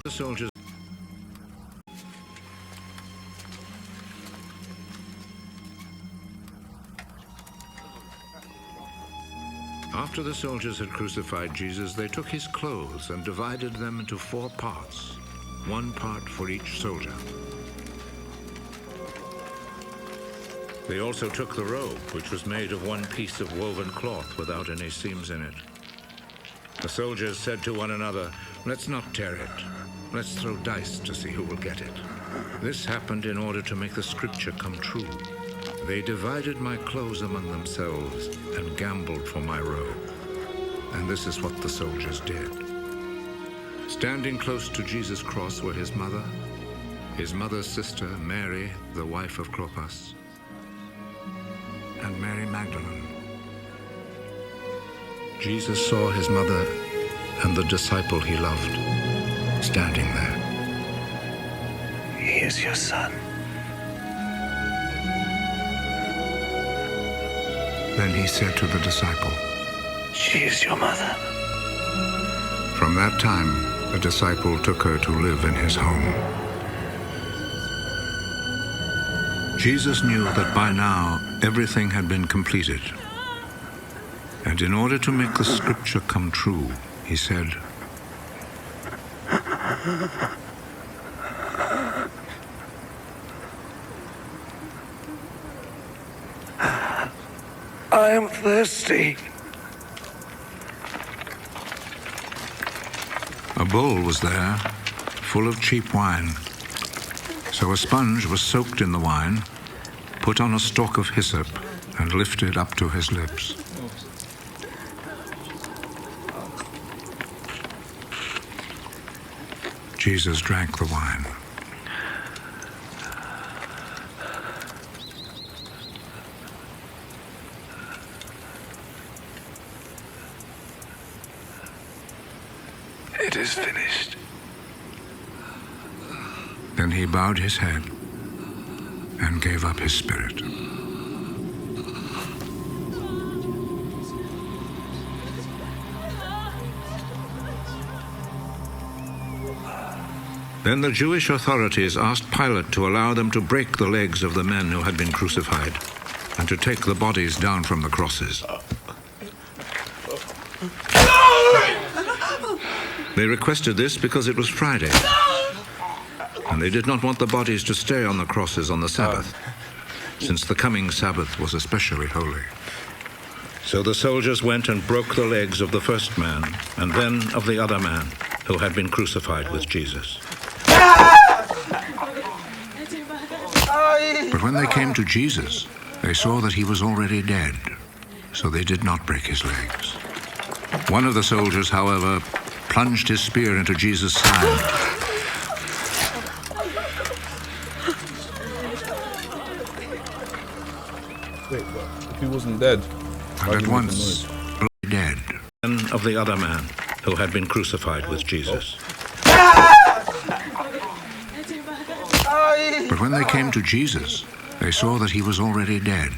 The soldiers. After the soldiers had crucified Jesus, they took his clothes and divided them into 4 parts, 1 part for each soldier. They also took the robe, which was made of 1 piece of woven cloth without any seams in it. The soldiers said to one another, "Let's not tear it. Let's throw dice to see who will get it." This happened in order to make the scripture come true. They divided my clothes among themselves and gambled for my robe. And this is what the soldiers did. Standing close to Jesus' cross were his mother's sister, Mary, the wife of Clopas, and Mary Magdalene. Jesus saw his mother and the disciple he loved standing there. "He is your son." Then he said to the disciple, "She is your mother." From that time, the disciple took her to live in his home. Jesus knew that by now everything had been completed. And in order to make the scripture come true, he said, "I am thirsty." A bowl was there, full of cheap wine. So a sponge was soaked in the wine, put on a stalk of hyssop, and lifted up to his lips. Jesus drank the wine. "It is finished." Then he bowed his head and gave up his spirit. Then the Jewish authorities asked Pilate to allow them to break the legs of the men who had been crucified and to take the bodies down from the crosses. They requested this because it was Friday, and they did not want the bodies to stay on the crosses on the Sabbath, since the coming Sabbath was especially holy. So the soldiers went and broke the legs of the first man, and then of the other man who had been crucified with Jesus. But when they came to Jesus, they saw that he was already dead, so they did not break his legs. One of the soldiers, however, plunged his spear into Jesus' side. Wait, what? If he wasn't dead, And at once, dead. And of the other man who had been crucified with Jesus. But when they came to Jesus, they saw that he was already dead,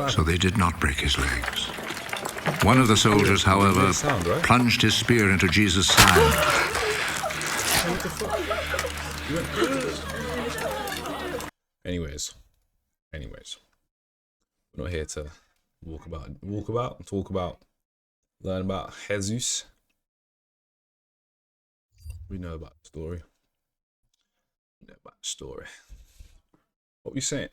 so they did not break his legs. One of the soldiers, however, plunged his spear into Jesus' side. What the fuck? Anyways, we're not here to talk about, learn about Jesus. We know about the story. What were you saying?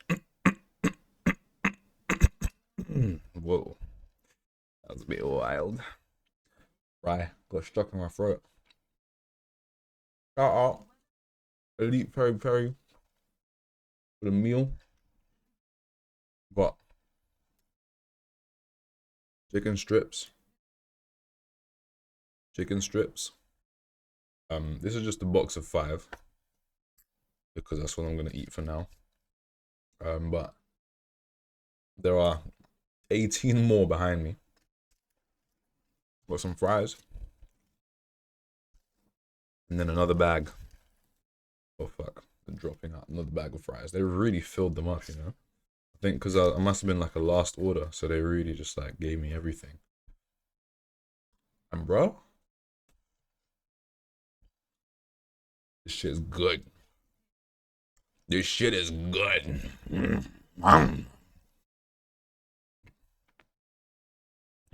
Whoa. That was a bit wild. Right, got stuck in my throat. Shout out Elite Peri Peri for the meal. Got chicken strips. This is just a box of 5 because that's what I'm gonna eat for now. But there are 18 more behind me. Got some fries. And then another bag. Oh fuck, they're dropping out another bag of fries. They really filled them up, you know. I think because I must have been like a last order, so they really just like gave me everything. And bro, This shit is good. This shit is good.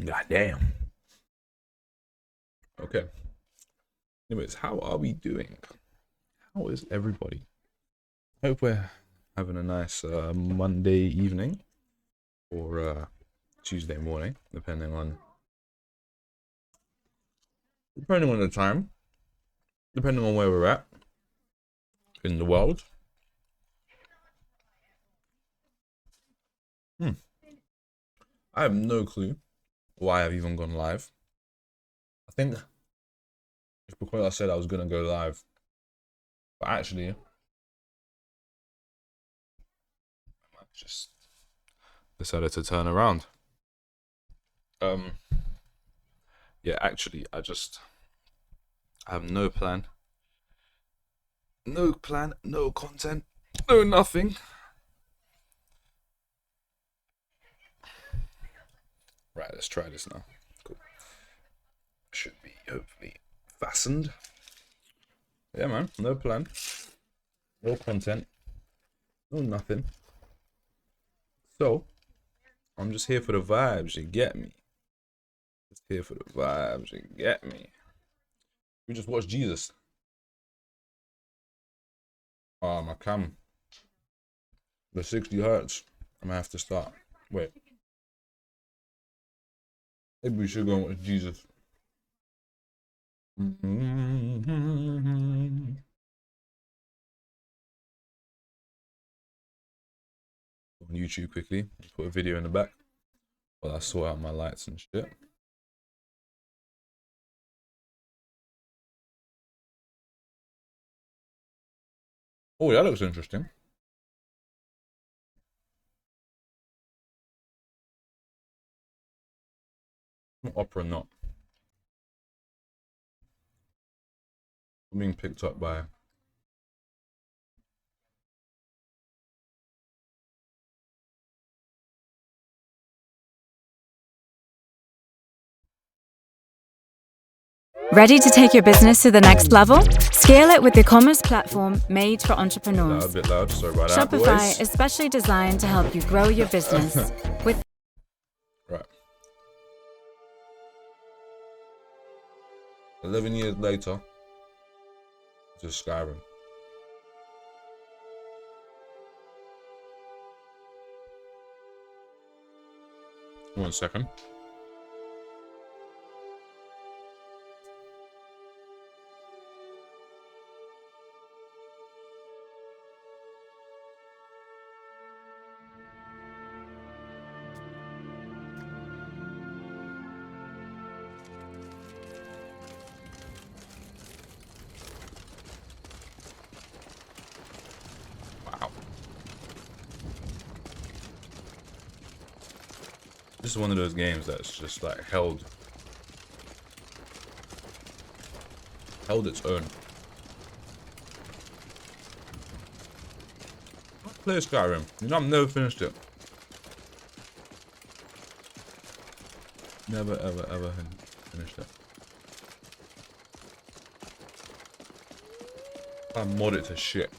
God damn. Okay. Anyways, how are we doing? How is everybody? Hope we're having a nice Monday evening or Tuesday morning, depending on the time, depending on where we're at in the world. I have no clue why I've even gone live. I think it's because I said I was gonna go live, but actually, I just decided to turn around. Yeah, actually, I have no plan. No plan, no content, no nothing. Right, let's try this now. Cool. Should be hopefully fastened. Yeah, man, no plan. No content. No nothing. So, I'm just here for the vibes, you get me? Just here for the vibes, you get me? We just watched Jesus. Oh, my cam. The 60 hertz. I'm gonna have to start. Wait. Maybe we should go and watch Jesus. On YouTube quickly. Put a video in the back while I sort out my lights and shit. Oh, that looks interesting. Opera not. I'm being picked up by Ready to take your business to the next level? Scale it with the commerce platform made for entrepreneurs. a bit loud, sorry about that, Shopify boys. is specially designed to help you grow your business with Right. 11 years later, just Skyrim. One second. Wow. This is one of those games that's just like held its own. Let's play Skyrim. You know, I've never finished it. Never, ever finished it. I mod it to shit.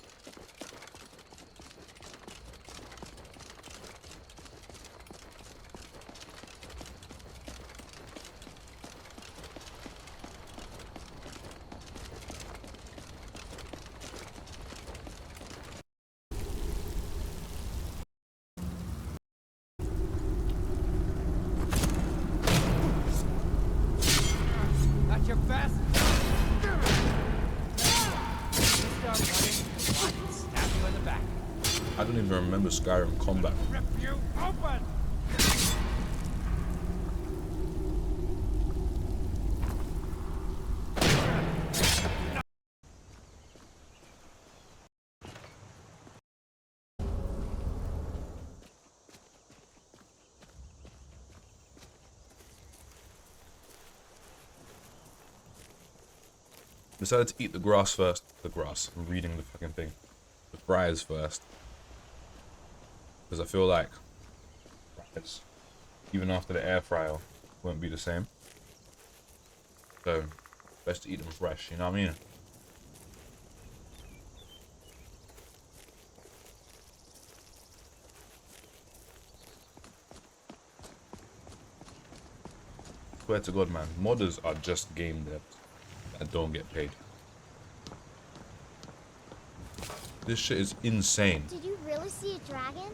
Your best. Start running. Stab you in the back. I don't even remember Skyrim combat. Rip you open. Decided to eat the grass first. The grass. I'm reading the fucking thing. The fries first. Because I feel like fries, even after the air fryer, won't be the same. So, best to eat them fresh, you know what I mean? swear to God, man, modders are just game devs that don't get paid. This shit is insane. Did you really see a dragon?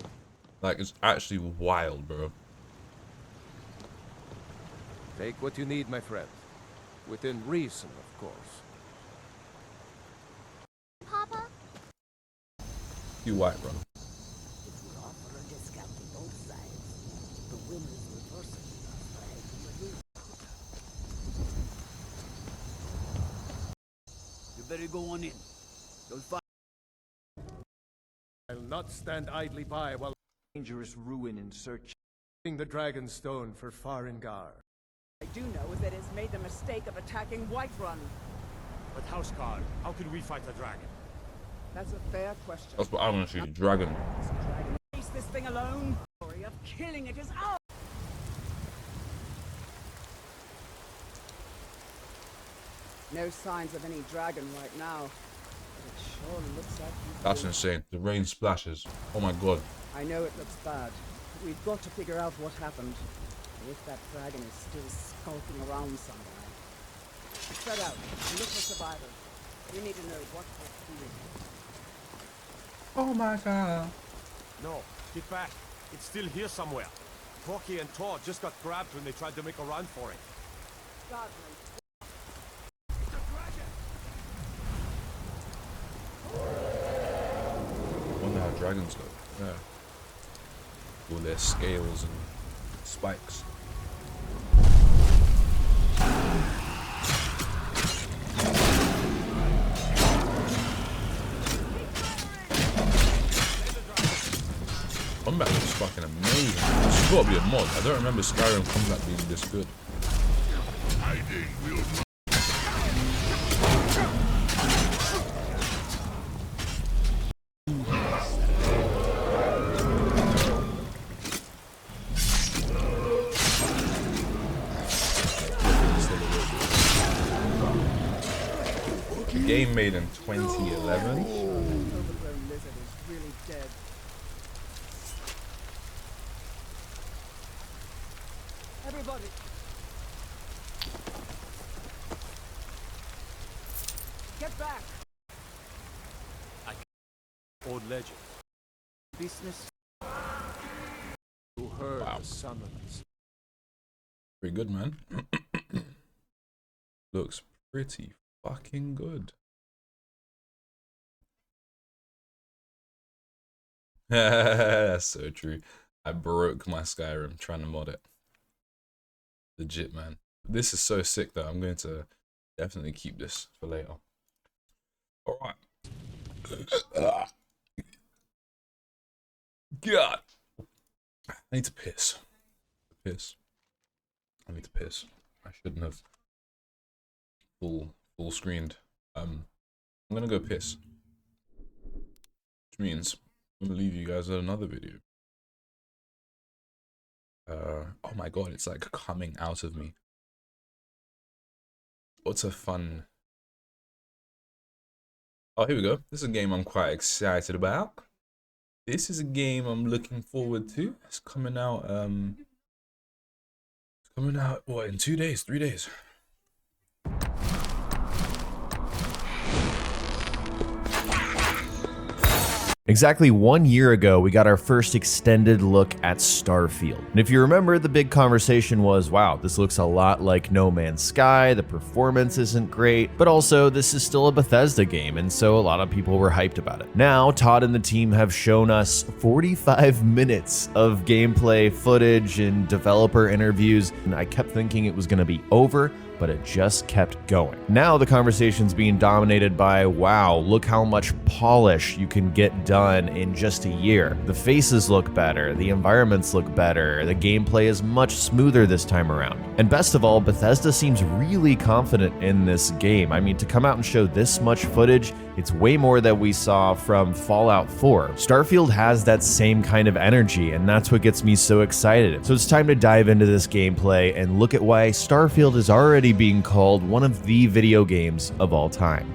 Like, it's actually wild, bro. Take what you need, my friend. Within reason, of course. Papa? You white, bro. If we offer a discount to both sides, the winners will personally flag from the loot. You better go on in. You'll find. I'll not stand idly by while Dangerous ruin in search. the Dragon Stone for Farengar. I do know is that it's made the mistake of attacking Whiterun. But Houseguard, how can we fight a dragon? That's a fair question. That's what I want to shoot. Dragon. Does the dragon face this thing alone? The story of killing it is ours. No signs of any dragon right now. But it sure looks like he's That's doing- insane. The rain splashes. Oh my god. I know it looks bad, but we've got to figure out what happened. If that dragon is still skulking around somewhere. Spread out and look for survivors. We need to know what they're doing. Oh my god. No, get back. It's still here somewhere. Rocky and Todd just got grabbed when they tried to make a run for it. Guardsmen, It's a dragon! I wonder how dragons go. Yeah. All their scales and spikes. Combat looks fucking amazing. It's gotta be a mod. I don't remember Skyrim combat being this good. The game made in 2011. that overgrown lizard is really dead. Everybody! Get back! Old legend. Business. Who heard Wow. the summons? Pretty good, man. Looks pretty fucking good. That's so true. I broke my Skyrim trying to mod it. Legit, man. This is so sick though. I'm going to definitely keep this for later. Alright. God. I need to piss. I need to piss. I shouldn't have full screened. I'm gonna go piss. Which means I'm gonna leave you guys at another video. Oh my god, it's like coming out of me. What's a fun... Oh, here we go. This is a game I'm quite excited about. This is a game I'm looking forward to. It's coming out, what, in 2 days, 3 days? Exactly 1 year ago, we got our first extended look at Starfield. And if you remember, the big conversation was, wow, this looks a lot like No Man's Sky, the performance isn't great, but also this is still a Bethesda game, and so a lot of people were hyped about it. Now, Todd and the team have shown us 45 minutes of gameplay footage and developer interviews, and I kept thinking it was going to be over, but it just kept going. Now the conversation's being dominated by, wow, look how much polish you can get done in just a year. The faces look better, the environments look better, the gameplay is much smoother this time around. And best of all, Bethesda seems really confident in this game. I mean, to come out and show this much footage, it's way more than we saw from Fallout 4. Starfield has that same kind of energy, and that's what gets me so excited. So it's time to dive into this gameplay and look at why Starfield is already being called one of the video games of all time.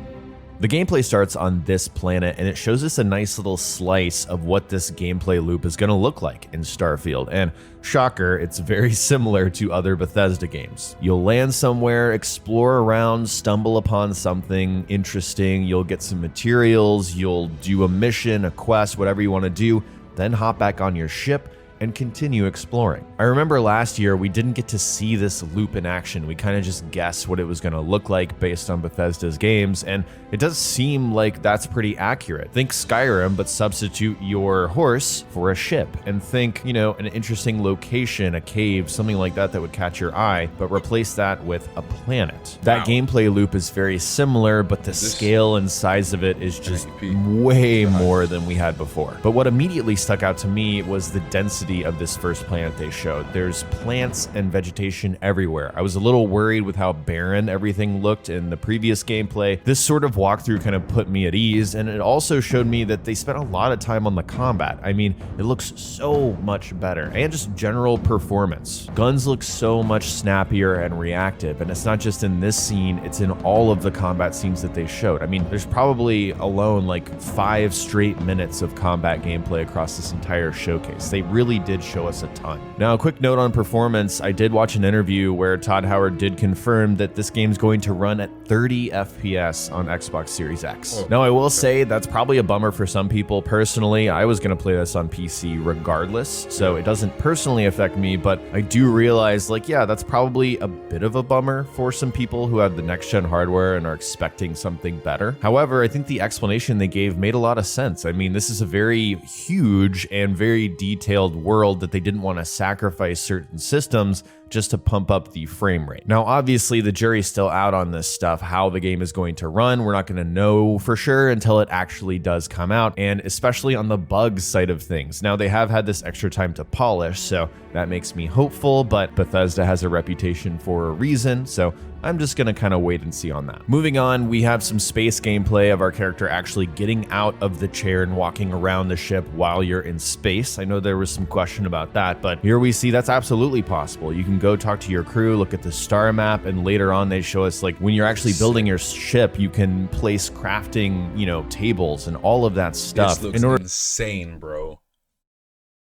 The gameplay starts on this planet, and it shows us a nice little slice of what this gameplay loop is going to look like in Starfield. And shocker, it's very similar to other Bethesda games. You'll land somewhere, explore around, stumble upon something interesting, you'll get some materials, you'll do a mission, a quest, whatever you want to do, then hop back on your ship and continue exploring. I remember last year we didn't get to see this loop in action. We kind of just guessed what it was going to look like based on Bethesda's games, and it does seem like that's pretty accurate. Think Skyrim, but substitute your horse for a ship, and think, you know, an interesting location, a cave, something like that that would catch your eye, but replace that with a planet. That gameplay loop is very similar, but the scale and size of it is just way more than we had before. But what immediately stuck out to me was the density of this first planet they showed. There's plants and vegetation everywhere. I was a little worried with how barren everything looked in the previous gameplay. This sort of walkthrough kind of put me at ease, and it also showed me that they spent a lot of time on the combat. I mean, it looks so much better, and just general performance. Guns look so much snappier and reactive, and it's not just in this scene, it's in all of the combat scenes that they showed. I mean, there's probably alone like 5 straight minutes of combat gameplay across this entire showcase. They really did show us a ton. Now, a quick note on performance. I did watch an interview where Todd Howard did confirm that this game's going to run at 30 FPS on Xbox Series X. Now, I will say that's probably a bummer for some people. Personally, I was going to play this on PC regardless, so it doesn't personally affect me, but I do realize, like, yeah, that's probably a bit of a bummer for some people who have the next-gen hardware and are expecting something better. However, I think the explanation they gave made a lot of sense. I mean, this is a very huge and very detailed world that they didn't want to sacrifice certain systems just to pump up the frame rate. Now, obviously, the jury's still out on this stuff, how the game is going to run. We're not going to know for sure until it actually does come out, and especially on the bugs side of things. Now, they have had this extra time to polish, so that makes me hopeful, but Bethesda has a reputation for a reason, so I'm just gonna kind of wait and see on that. Moving on, we have some space gameplay of our character actually getting out of the chair and walking around the ship while you're in space. I know there was some question about that, but here we see that's absolutely possible. You can go talk to your crew, look at the star map, and later on they show us like when you're actually building your ship, you can place crafting, you know, tables and all of that stuff. This looks insane, bro.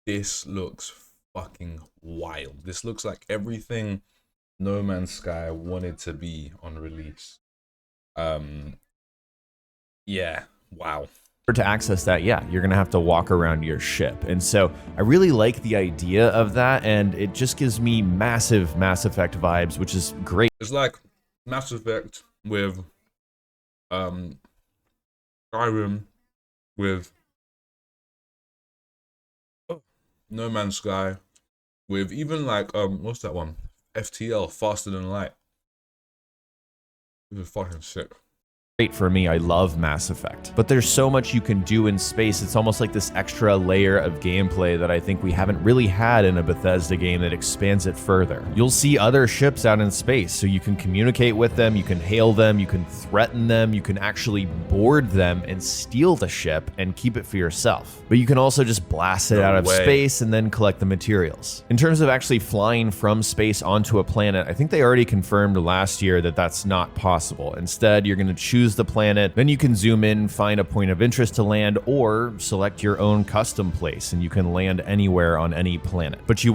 This looks fucking wild. This looks like everything No Man's Sky wanted to be on release. Yeah, wow. To access that, yeah, you're gonna have to walk around your ship. And so I really like the idea of that, and it just gives me massive Mass Effect vibes, which is great. It's like Mass Effect with Skyrim with No Man's Sky with even like what's that one? FTL, Faster Than Light. This is fucking sick. Great for me. I love Mass Effect. But there's so much you can do in space. It's almost like this extra layer of gameplay that I think we haven't really had in a Bethesda game that expands it further. You'll see other ships out in space, so you can communicate with them, you can hail them, you can threaten them, you can actually board them and steal the ship and keep it for yourself. But you can also just blast it out of space and then collect the materials. In terms of actually flying from space onto a planet, I think they already confirmed last year that that's not possible. Instead, you're going to choose the planet, then you can zoom in, find a point of interest to land, or select your own custom place and you can land anywhere on any planet. But you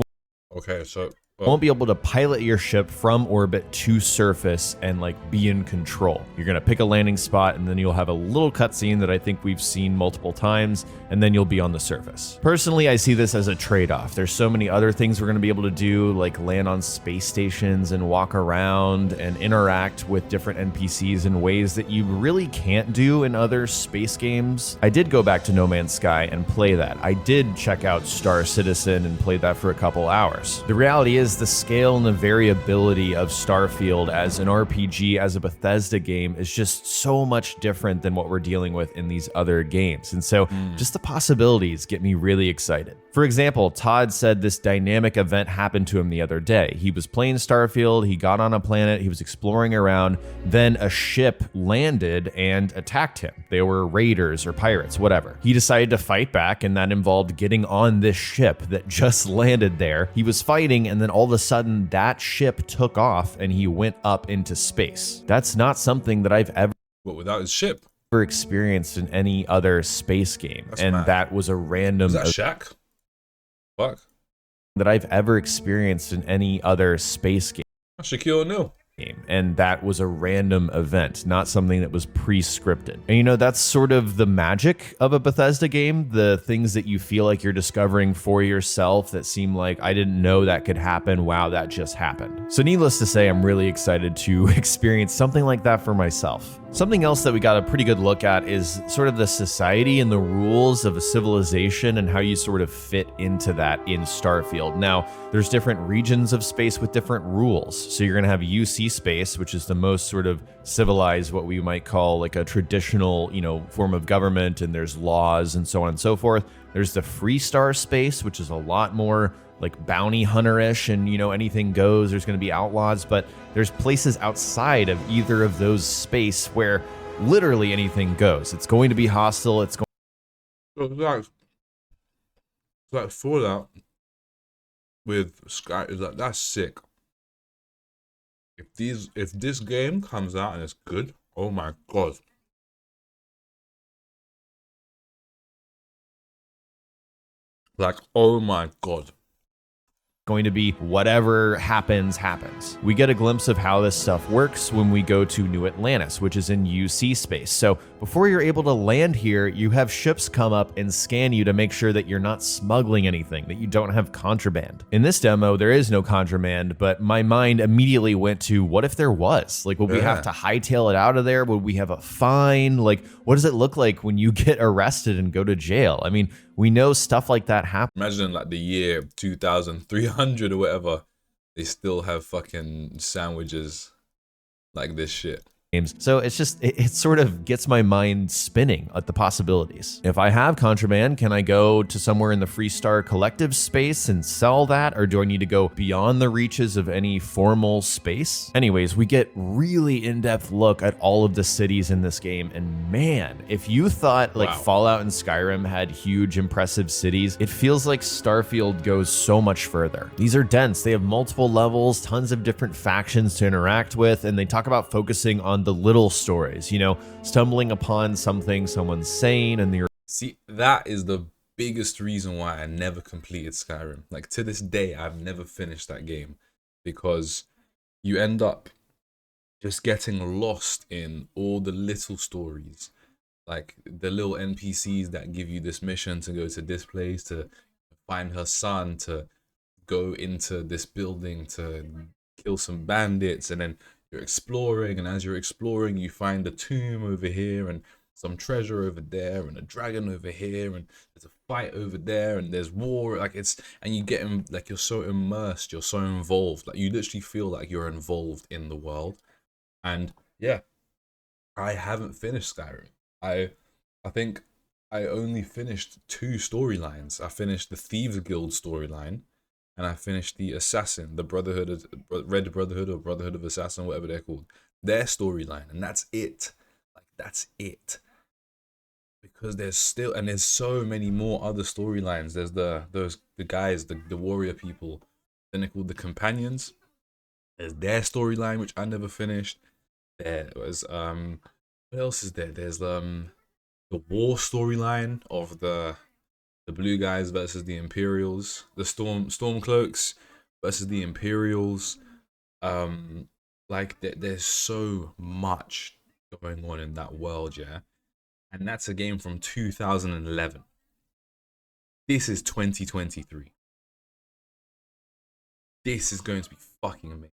won't be able to pilot your ship from orbit to surface and like be in control. You're gonna pick a landing spot and then you'll have a little cutscene that I think we've seen multiple times, and then you'll be on the surface. Personally, I see this as a trade-off. There's so many other things we're gonna be able to do, like land on space stations and walk around and interact with different NPCs in ways that you really can't do in other space games. I did go back to No Man's Sky and play that. I did check out Star Citizen and played that for a couple hours. The reality is the scale and the variability of Starfield as an RPG, as a Bethesda game, is just so much different than what we're dealing with in these other games. And so just the possibilities get me really excited. For example, Todd said this dynamic event happened to him the other day. He was playing Starfield, he got on a planet, he was exploring around, then a ship landed and attacked him. They were raiders or pirates, whatever. He decided to fight back, and that involved getting on this ship that just landed there. He was fighting, and then all of a sudden that ship took off and he went up into space. That's not something that I've ever... But without his ship? experienced in any other space game. That's and mad. that was a random Is that Shaq? Fuck. that I've ever experienced in any other space game. Shaquille O'Neal. And that was a random event, not something that was pre-scripted. And you know, that's sort of the magic of a Bethesda game, the things that you feel like you're discovering for yourself that seem like, I didn't know that could happen. Wow, that just happened. So needless to say, I'm really excited to experience something like that for myself. Something else that we got a pretty good look at is sort of the society and the rules of a civilization and how you sort of fit into that in Starfield. Now, there's different regions of space with different rules. So you're going to have UC space, which is the most sort of civilized, what we might call like a traditional, you know, form of government, and there's laws and so on and so forth. There's the free star space, which is a lot more like bounty hunter-ish, and you know, anything goes. There's going to be outlaws, but there's places outside of either of those space where literally anything goes. It's going to be hostile. It's going It's like Fallout with Sky. Is like, that's sick. If this game comes out and it's good, oh my god. Like, oh my god. going to be whatever happens. We get a glimpse of how this stuff works when we go to New Atlantis, which is in UC space. So before you're able to land here, you have ships come up and scan you to make sure that you're not smuggling anything, that you don't have contraband. In this demo, there is no contraband, but my mind immediately went to, what if there was? Like, would we have to hightail it out of there? Would we have a fine? Like, what does it look like when you get arrested and go to jail? I mean, we know stuff like that happens. Imagine like the year 2300 or whatever, they still have fucking sandwiches like this shit. So it's just, it sort of gets my mind spinning at the possibilities. If I have contraband, can I go to somewhere in the Freestar Collective space and sell that? Or do I need to go beyond the reaches of any formal space? Anyways, we get really in-depth look at all of the cities in this game. And man, if you thought like Fallout and Skyrim had huge, impressive cities, it feels like Starfield goes so much further. These are dense. They have multiple levels, tons of different factions to interact with, and they talk about focusing on the little stories, you know, stumbling upon something someone's saying and the... See, that is the biggest reason why I never completed Skyrim. Like, to this day, I've never finished that game, because you end up just getting lost in all the little stories, like the little NPCs that give you this mission to go to this place, to find her son, to go into this building to kill some bandits, and then you're exploring, and as you're exploring, you find a tomb over here and some treasure over there and a dragon over here, and there's a fight over there, and there's war. Like, it's, and you get in, like, you're so immersed, you're so involved, like you literally feel like you're involved in the world. And yeah, I haven't finished Skyrim. I think I only finished 2 storylines. I finished the Thieves Guild storyline, and I finished the Assassin, the Brotherhood of Red Brotherhood or Brotherhood of Assassin, whatever they're called, their storyline, and that's it. Like, that's it. Because there's still, and there's so many more other storylines. There's the guys, the warrior people, then they're called the Companions. There's their storyline, which I never finished. There was what else is there? There's the war storyline of the Blue Guys versus the Imperials, the Stormcloaks versus the Imperials. Like, there's so much going on in that world, yeah. And that's a game from 2011. This is 2023. This is going to be fucking amazing.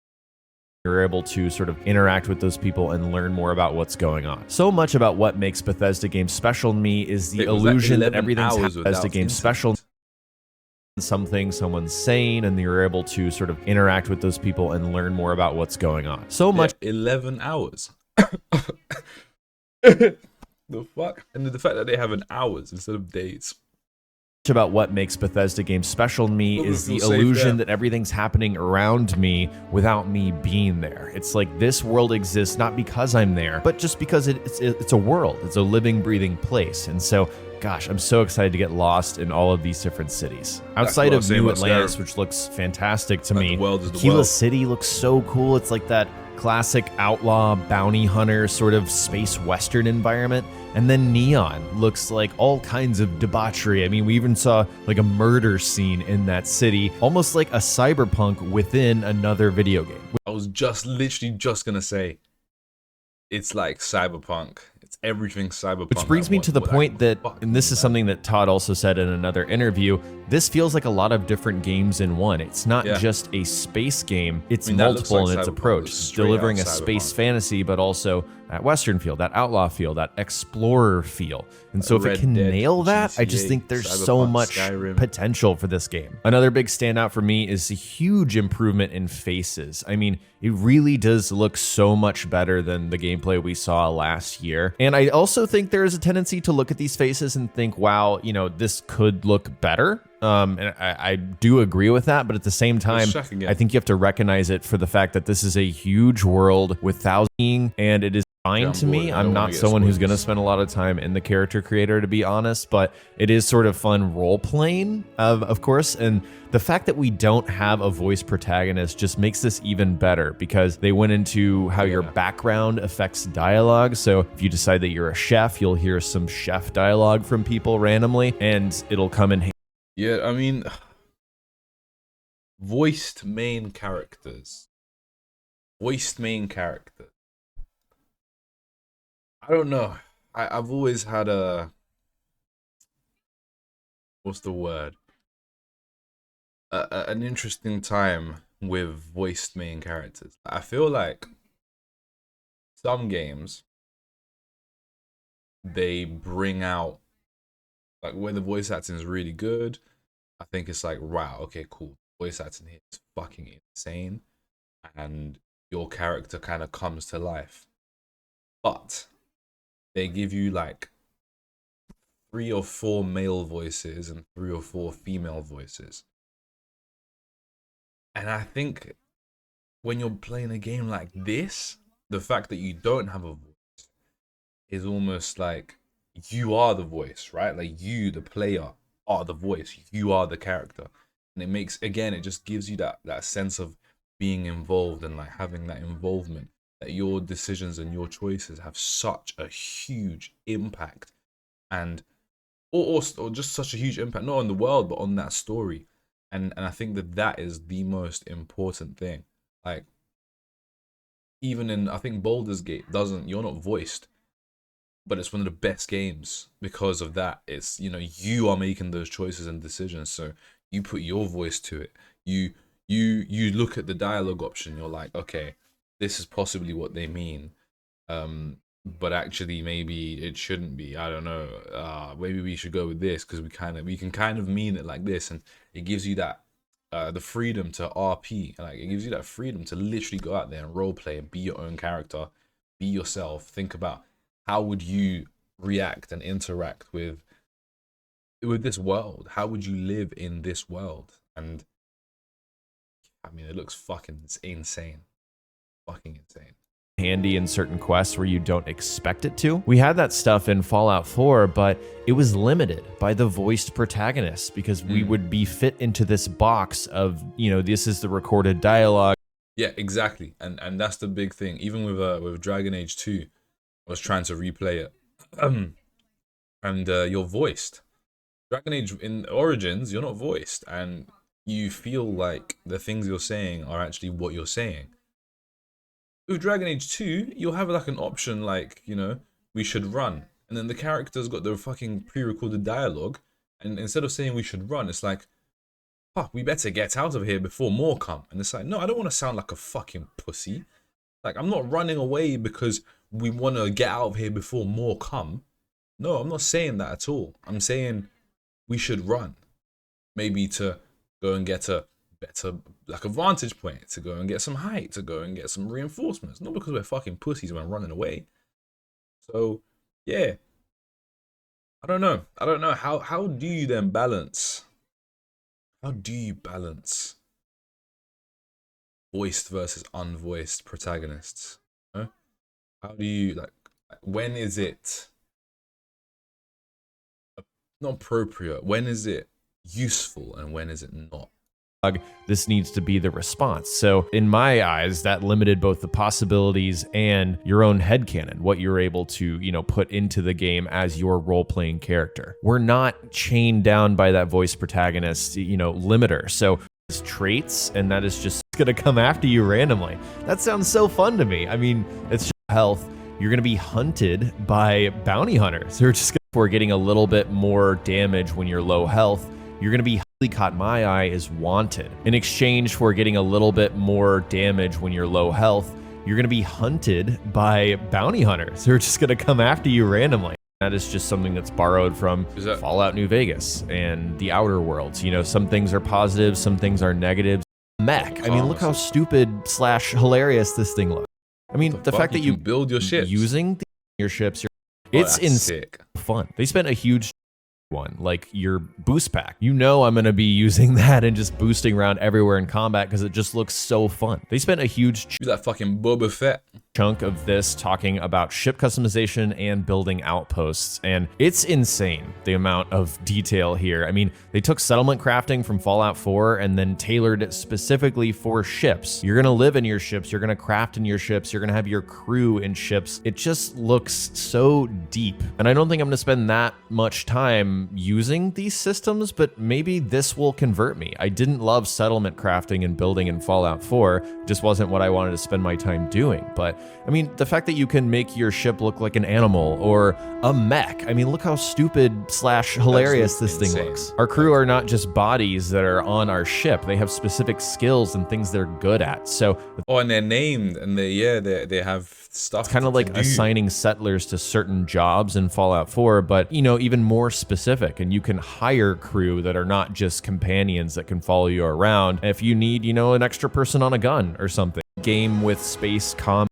You're able to sort of interact with those people and learn more about what's going on. So much about what makes Bethesda games special to me is the illusion that everything's Bethesda game special. Something someone's saying, and you're able to sort of interact with those people and learn more about what's going on. So much. 11 hours. The fuck? And the fact that they have an hours instead of days. About what makes Bethesda games special to me is the illusion that everything's happening around me without me being there. It's like this world exists not because I'm there, but just because it's a world. It's a living, breathing place. And so, gosh, I'm so excited to get lost in all of these different cities. Outside of New Atlantis, which looks fantastic to me, Gila City looks so cool. It's like that classic outlaw bounty hunter sort of space western environment. And then Neon looks like all kinds of debauchery. I mean, we even saw like a murder scene in that city, almost like a cyberpunk within another video game. I was literally just gonna say, it's like cyberpunk. It's everything cyberpunk. Which brings me to the point that, and this is something that Todd also said in another interview, this feels like a lot of different games in one. It's not just a space game, it's multiple in its approach. It's delivering a space fantasy, but also that Western feel, that outlaw feel, that explorer feel. And so if it can nail that, I just think there's so much potential for this game. Another big standout for me is a huge improvement in faces. I mean, it really does look so much better than the gameplay we saw last year. And I also think there is a tendency to look at these faces and think, wow, you know, this could look better. And I do agree with that, but at the same time, I think you have to recognize it for the fact that this is a huge world with thousands, and it is fine to me. I'm not someone who's going to spend a lot of time in the character creator, to be honest, but it is sort of fun role playing, of course. And the fact that we don't have a voice protagonist just makes this even better, because they went into how your background affects dialogue. So if you decide that you're a chef, you'll hear some chef dialogue from people randomly, and it'll come in handy. Yeah, I mean, voiced main characters. Voiced main characters. I don't know. I've always had a... What's the word? An interesting time with voiced main characters. I feel like some games, they bring out, like, where the voice acting is really good. I think it's like, wow, okay, cool. Voice acting here is fucking insane, and your character kind of comes to life. But they give you like 3 or 4 male voices and 3 or 4 female voices. And I think when you're playing a game like this, the fact that you don't have a voice is almost like you are the voice, right? Like you, the player, are the voice. You are the character. And it makes, again, it just gives you that sense of being involved and like having that involvement, that your decisions and your choices have such a huge impact, and or just such a huge impact, not on the world, but on that story. And I think that is the most important thing. Like, even in, I think Baldur's Gate you're not voiced, but it's one of the best games because of that. It's, you know, you are making those choices and decisions, so you put your voice to it. You look at the dialogue option, you're like, okay, this is possibly what they mean, but actually maybe it shouldn't be. I don't know. Maybe we should go with this because we can kind of mean it like this, and it gives you that the freedom to RP. Like, it gives you that freedom to literally go out there and role play and be your own character, be yourself. Think about how would you react and interact with this world. How would you live in this world? And I mean, it looks fucking insane. Fucking insane. Handy in certain quests where you don't expect it to. We had that stuff in Fallout 4, but it was limited by the voiced protagonists, because we would be fit into this box of, you know, this is the recorded dialogue. Yeah, exactly. And that's the big thing. Even with Dragon Age 2, I was trying to replay it. And you're voiced. Dragon Age in Origins, you're not voiced, and you feel like the things you're saying are actually what you're saying. With Dragon Age 2, you'll have like an option like, you know, we should run. And then the character's got their fucking pre-recorded dialogue. And instead of saying we should run, it's like, fuck, we better get out of here before more come. And it's like, no, I don't want to sound like a fucking pussy. Like, I'm not running away because we want to get out of here before more come. No, I'm not saying that at all. I'm saying we should run. Maybe to go and get a better, like, a vantage point, to go and get some height, to go and get some reinforcements, not because we're fucking pussies when running away. So yeah, I don't know how do you then balance, voiced versus unvoiced protagonists? You know? How do you, like, when is it not appropriate, when is it useful, and when is it not? this needs to be the response. So in my eyes, that limited both the possibilities and your own headcanon, what you're able to, put into the game as your role-playing character. We're not chained down by that voice protagonist, limiter. So it's traits, and that is just gonna come after you randomly. That sounds so fun to me. I mean, it's just health. You're gonna be hunted by bounty hunters who are just for getting a little bit more damage when you're low health. You're gonna be caught my eye is wanted. In exchange for getting a little bit more damage when you're low health, you're gonna be hunted by bounty hunters who are just gonna come after you randomly. That is just something that's borrowed from Fallout New Vegas and the Outer Worlds. Some things are positives, some things are negatives. Mech. I mean, look how stupid / hilarious this thing looks. I mean, the fact that you build your ships using your ships, it's sick. Fun. They spent a huge one, like your boost pack. I'm going to be using that and just boosting around everywhere in combat because it just looks so fun. They spent a huge that fucking Boba Fett chunk of this talking about ship customization and building outposts, and it's insane the amount of detail here. I mean, they took settlement crafting from Fallout 4 and then tailored it specifically for ships. You're gonna live in your ships, you're gonna craft in your ships, you're gonna have your crew in ships. It just looks so deep, and I don't think I'm gonna spend that much time using these systems, but maybe this will convert me. I didn't love settlement crafting and building in Fallout 4, it just wasn't what I wanted to spend my time doing. But I mean, the fact that you can make your ship look like an animal or a mech. I mean, look how stupid / hilarious this thing looks. Our crew are not just bodies that are on our ship. They have specific skills and things they're good at. So, and they're named, and they have stuff. It's kind of like assigning settlers to certain jobs in Fallout 4, but even more specific. And you can hire crew that are not just companions that can follow you around. If you need, an extra person on a gun or something. Game with space combat.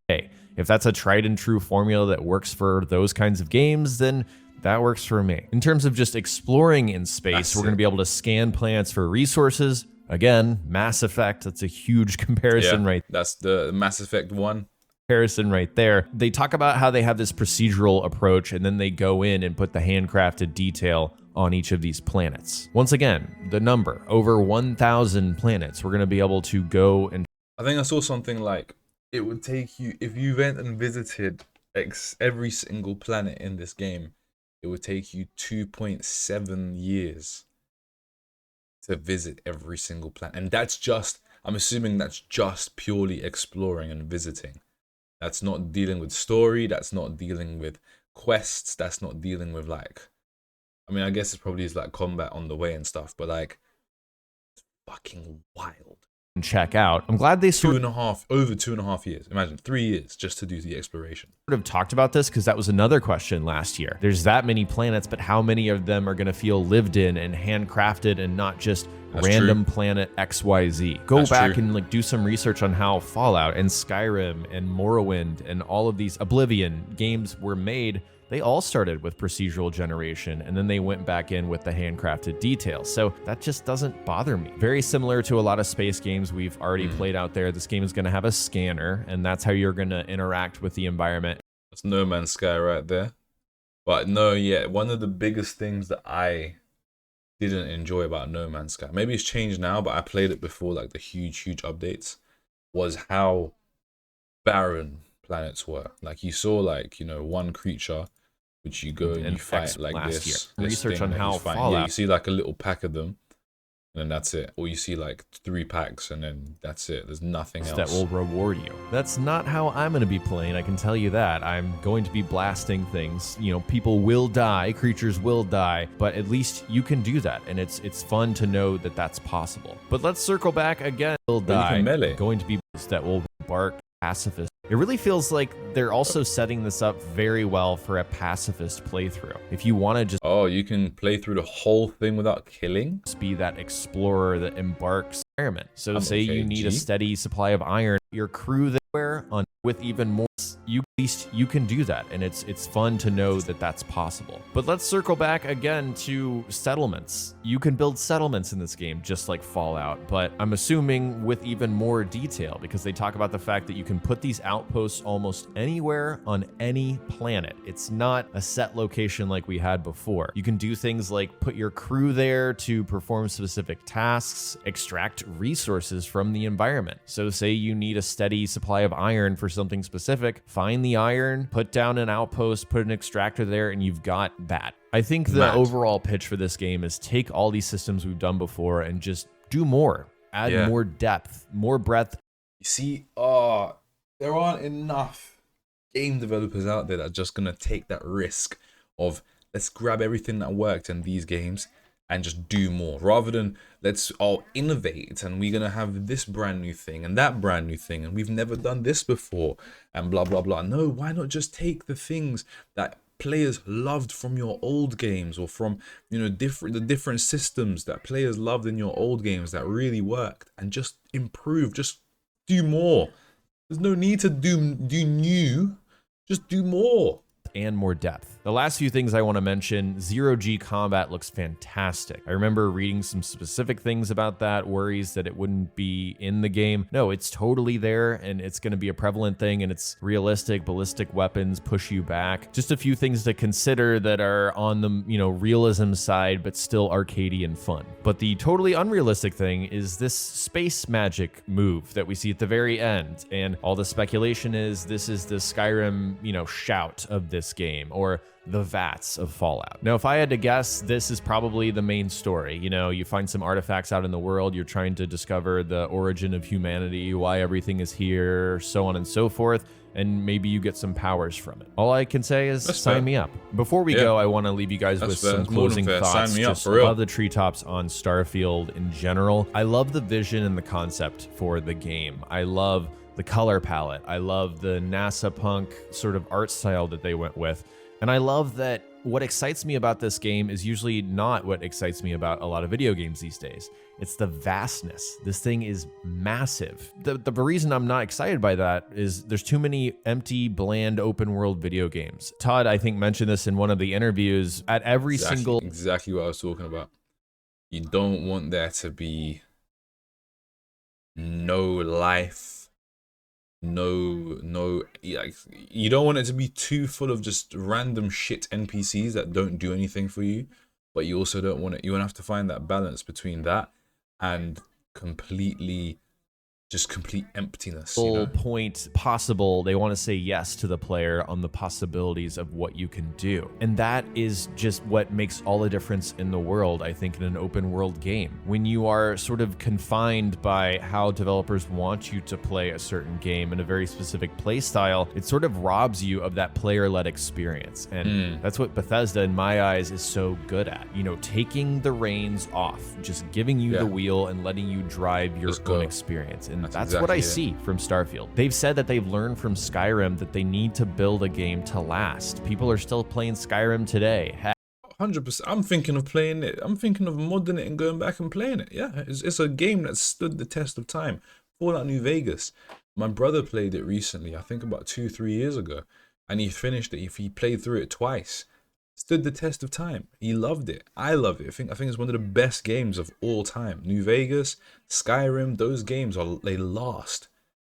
If that's a tried and true formula that works for those kinds of games, then that works for me. In terms of just exploring in space, we're going to be able to scan planets for resources. Again, Mass Effect, that's a huge comparison, right? That's the Mass Effect 1. Comparison right there. They talk about how they have this procedural approach, and then they go in and put the handcrafted detail on each of these planets. Once again, the number, over 1,000 planets. We're going to be able to go and... I think I saw something like, it would take you, if you went and visited every single planet in this game, it would take you 2.7 years to visit every single planet. And that's just, I'm assuming that's just purely exploring and visiting. That's not dealing with story, that's not dealing with quests, that's not dealing with I mean, I guess it probably is combat on the way and stuff, but it's fucking wild. Check out. I'm glad they over 2.5 years. Imagine 3 years just to do the exploration. Sort of talked about this because that was another question last year. There's that many planets, but how many of them are going to feel lived in and handcrafted and not just random planet XYZ? Go back and do some research on how Fallout and Skyrim and Morrowind and all of these Oblivion games were made. They all started with procedural generation, and then they went back in with the handcrafted details. So that just doesn't bother me. Very similar to a lot of space games we've already played out there. This game is going to have a scanner, and that's how you're going to interact with the environment. That's No Man's Sky right there. But no, one of the biggest things that I didn't enjoy about No Man's Sky, maybe it's changed now, but I played it before the huge updates, was how barren planets were. You saw one creature which you go and you fight this research on how Fallout. Yeah, you see a little pack of them, and then that's it. Or you see 3 packs, and then that's it. There's nothing else that will reward you. That's not how I'm going to be playing. I can tell you that. I'm going to be blasting things. People will die, creatures will die, but at least you can do that, and it's fun to know that that's possible. But let's circle back again. Will die. Going to be that will bark pacifist. It really feels like they're also setting this up very well for a pacifist playthrough. If you want to just... you can play through the whole thing without killing? Be that explorer that embarks environment. So say you need a steady supply of iron, your crew there on with even more at least you can do that, and it's fun to know that that's possible. But let's circle back again to settlements. You can build settlements in this game just like Fallout, but I'm assuming with even more detail, because they talk about the fact that you can put these outposts almost anywhere on any planet. It's not a set location like we had before. You can do things like put your crew there to perform specific tasks, extract resources from the environment. So say you need a steady supply of iron for something specific, find the iron, put down an outpost, put an extractor there, and you've got that. I think the overall pitch for this game is take all these systems we've done before and just do more. Add more depth, more breadth. You see, there aren't enough game developers out there that are just going to take that risk of let's grab everything that worked in these games and just do more, rather than let's all innovate and we're gonna have this brand new thing and that brand new thing and we've never done this before and blah blah blah. No, why not just take the things that players loved from your old games, or from, you know, the different systems that players loved in your old games that really worked, and just improve, just do more. There's no need to do new, just do more. And more depth. The last few things I want to mention, zero-G combat looks fantastic. I remember reading some specific things about that, worries that it wouldn't be in the game. No, it's totally there, and it's going to be a prevalent thing, and it's realistic. Ballistic weapons push you back. Just a few things to consider that are on the, you know, realism side, but still arcadey and fun. But the totally unrealistic thing is this space magic move that we see at the very end, and all the speculation is this is the Skyrim, you know, shout of this game, or the VATS of Fallout. Now, if I had to guess, this is probably the main story. You know, you find some artifacts out in the world, you're trying to discover the origin of humanity, why everything is here, so on and so forth, and maybe you get some powers from it. All I can say is sign me up. Before we go, I want to leave you guys with some closing thoughts. Sign me up, just for real. above the treetops on Starfield in general. I love the vision and the concept for the game. I love the color palette. I love the NASA punk sort of art style that they went with. And I love that what excites me about this game is usually not what excites me about a lot of video games these days. It's the vastness. This thing is massive. The reason I'm not excited by that is there's too many empty, bland, open world video games. Todd, I think, mentioned this in one of the interviews. At every exactly what I was talking about. You don't want there to be no life. Like, you don't want it to be too full of just random shit NPCs that don't do anything for you, but you also don't want it. You want to have to find that balance between that and complete emptiness. You know? Point possible, they want to say yes to the player on the possibilities of what you can do. And that is just what makes all the difference in the world, I think, in an open world game. When you are sort of confined by how developers want you to play a certain game in a very specific play style, it sort of robs you of that player-led experience. And that's what Bethesda, in my eyes, is so good at. You know, taking the reins off, just giving you the wheel and letting you drive your own experience. And that's exactly what I see from Starfield. They've said that they've learned from Skyrim that they need to build a game to last. People are still playing Skyrim today. Heck. 100%. I'm thinking of playing it. I'm thinking of modding it and going back and playing it. Yeah, it's a game that stood the test of time. Fallout New Vegas. My brother played it recently, I think about 2-3 years ago, and he finished it. He played through it twice. Stood the test of time. He loved it. I love it. I think it's one of the best games of all time. New Vegas, Skyrim, those games they last.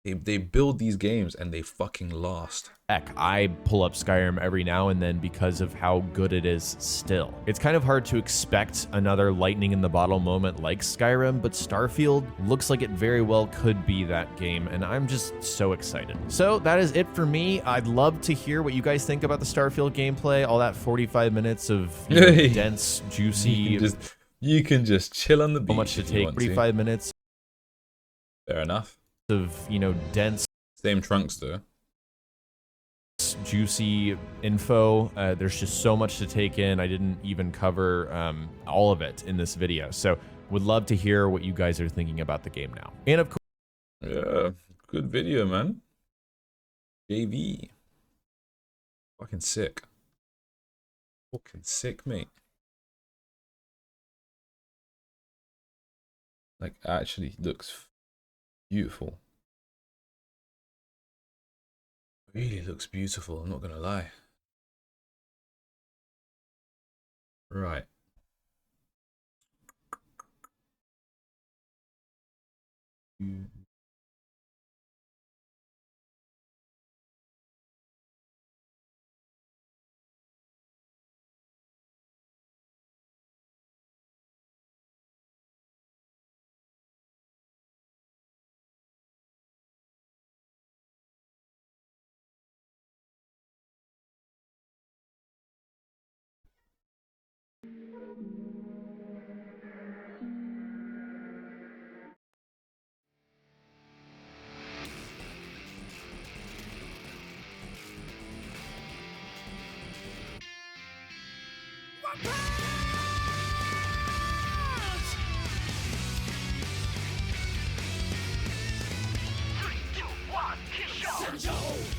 They build these games and they fucking last. Heck, I pull up Skyrim every now and then because of how good it is still. It's kind of hard to expect another lightning in the bottle moment like Skyrim, but Starfield looks like it very well could be that game, and I'm just so excited. So that is it for me. I'd love to hear what you guys think about the Starfield gameplay, all that 45 minutes of dense, juicy... You can just chill on the beach. So much to take, 45 minutes. Fair enough. Of, dense... Same trunks, though. Juicy info. There's just so much to take in. I didn't even cover all of it in this video. So would love to hear what you guys are thinking about the game now. And of course... Yeah, good video, man. JV. Fucking sick. Fucking sick, mate. Like, actually looks beautiful. Really looks beautiful, I'm not gonna lie. Right.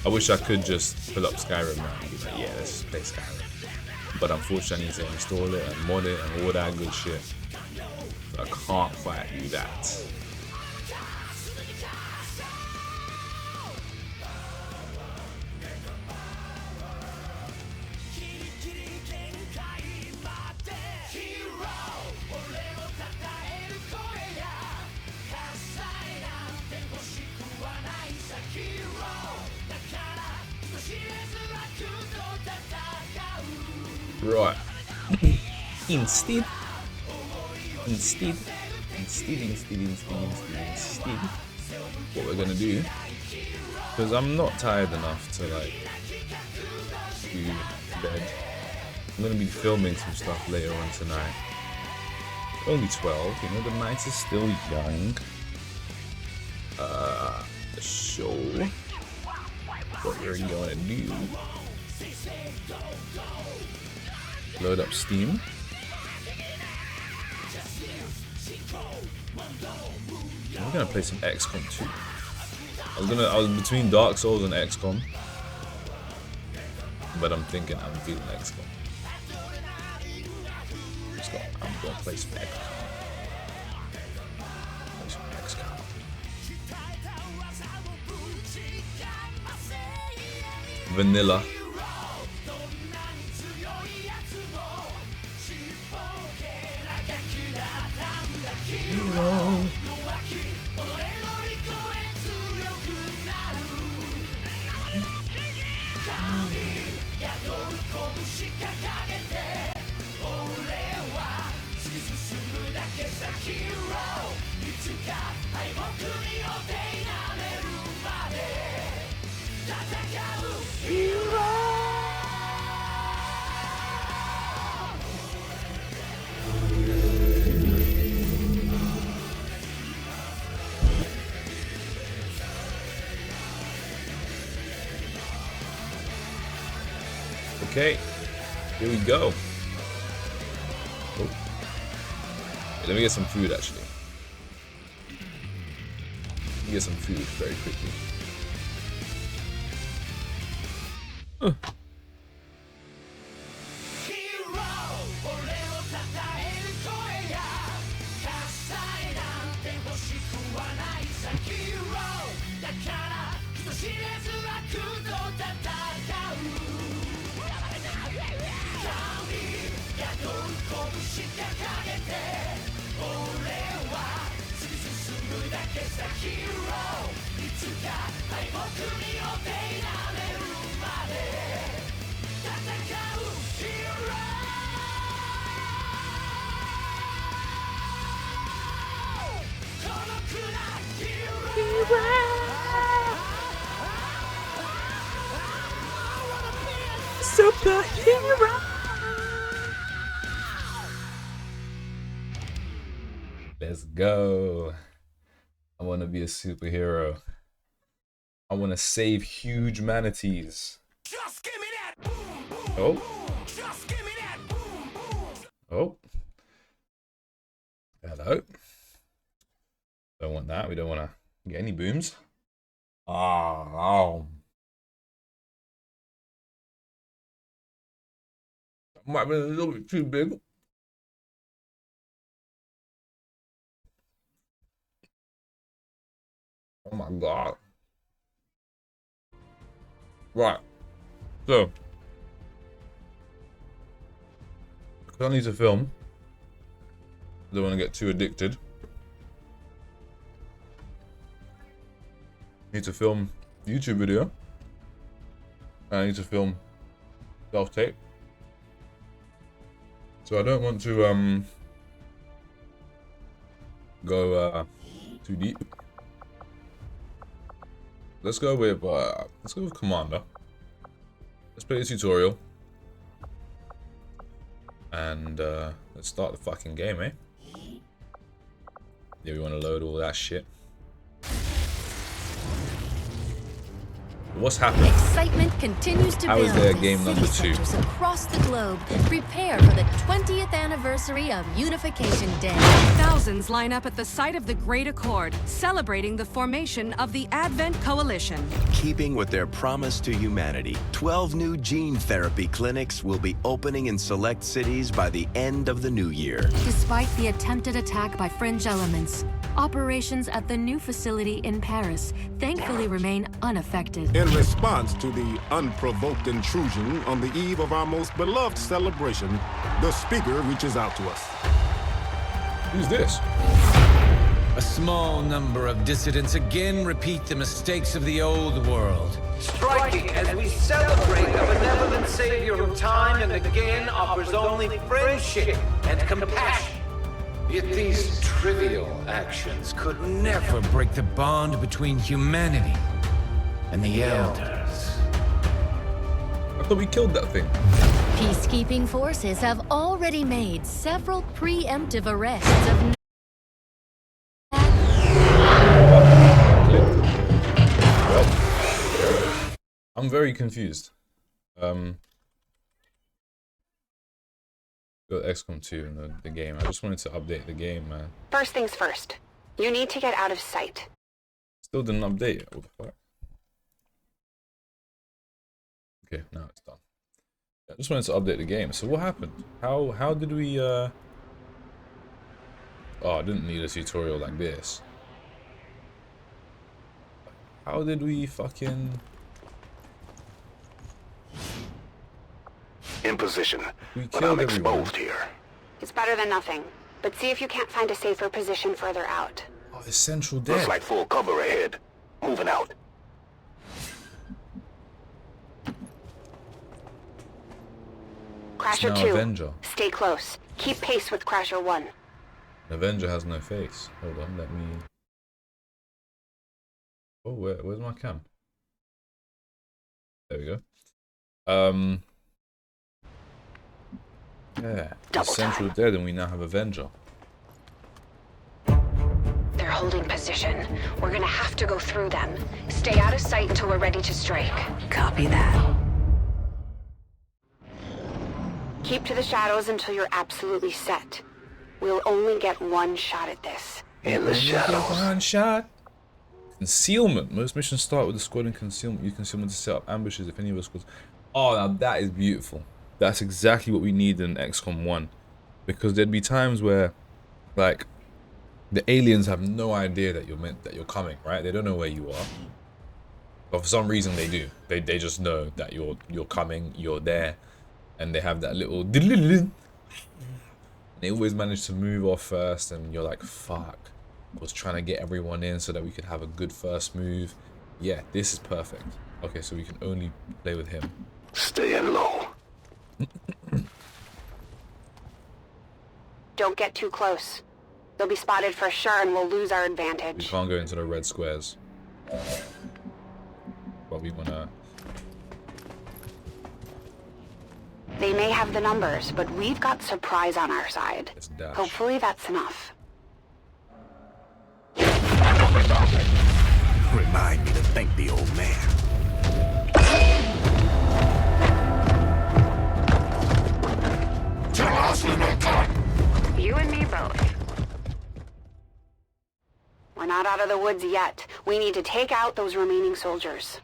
I wish I could just pull up Skyrim now and be like, yeah, let's just play Skyrim. But unfortunately I need to install it and mod it and all that good shit. So I can't quite do that. Right. Instead, what we're gonna do, because I'm not tired enough to like do bed. I'm gonna be filming some stuff later on tonight. Only 12, you know, the night is still young. So what we're gonna do? Load up Steam. I'm gonna play some XCOM 2. I was between Dark Souls and XCOM, but I'm thinking I'm feeling XCOM. So I'm gonna play some XCOM. Vanilla. Okay, here we go. Oh. Let me get some food actually. Let me get some food very quickly. Superhero. Let's go. I want to be a superhero. I want to save huge manatees. Just give me that boom, boom. Oh. Just give me that boom, boom. Oh. Hello. Don't want that. We don't want to get any booms. Oh. That might have been a little bit too big. Oh my god. Right. So, because I need to film, I don't want to get too addicted. I need to film YouTube video. And I need to film self-tape. So I don't want to go too deep. Let's go with Commander. Let's play the tutorial. And let's start the fucking game, eh? Yeah, we want to load all that shit. What's happening? Excitement continues to How build. is there game number 2? Sectors across the globe prepare for the 20th anniversary of Unification Day. Thousands line up at the site of the Great Accord, celebrating the formation of the Advent Coalition. Keeping with their promise to humanity, 12 new gene therapy clinics will be opening in select cities by the end of the new year. Despite the attempted attack by fringe elements, operations at the new facility in Paris thankfully remain unaffected. In response to the unprovoked intrusion on the eve of our most beloved celebration, the speaker reaches out to us. Who's this? A small number of dissidents again repeat the mistakes of the old world. Striking as we celebrate a benevolent savior who time and again offers only friendship and compassion. Yet these trivial actions could never break the bond between humanity and the Elders. I thought we killed that thing. Peacekeeping forces have already made several preemptive arrests of... I'm very confused. Got XCOM 2 in the game. I just wanted to update the game, man. First things first. You need to get out of sight. Still didn't update it. What the fuck? Okay, now it's done. I just wanted to update the game. So what happened? How did we Oh, I didn't need a tutorial like this. How did we fucking... In position. We But I'm killed everyone. exposed here. It's better than nothing. But see if you can't find a safer position further out. Oh, it's Central Dead. Looks like full cover ahead. Moving out. Crasher now 2. Avenger. Stay close. Keep pace with Crasher 1. Avenger has no face. Hold on, let me... Oh, where's my cam? There we go. Yeah, it's Central Dead and we now have Avenger. They're holding position. We're gonna have to go through them. Stay out of sight until we're ready to strike. Copy that. Keep to the shadows until you're absolutely set. We'll only get one shot at this. In the shadows. One shot. Concealment. Most missions start with the squad in concealment. Use concealment to set up ambushes if any of us squads. Oh, now that is beautiful. That's exactly what we need in XCOM 1. Because there'd be times where, like, the aliens have no idea that you're coming, right? They don't know where you are. But for some reason they do. They just know that you're coming, you're there. And they have that little... They always manage to move off first and you're like, fuck. I was trying to get everyone in so that we could have a good first move. Yeah, this is perfect. Okay, so we can only play with him. Staying low. Don't get too close. They'll be spotted for sure and we'll lose our advantage. We can't go into the red squares. But we wanna... They may have the numbers, but we've got surprise on our side. Hopefully that's enough. Remind me to thank the old man. You and me both. We're not out of the woods yet. We need to take out those remaining soldiers.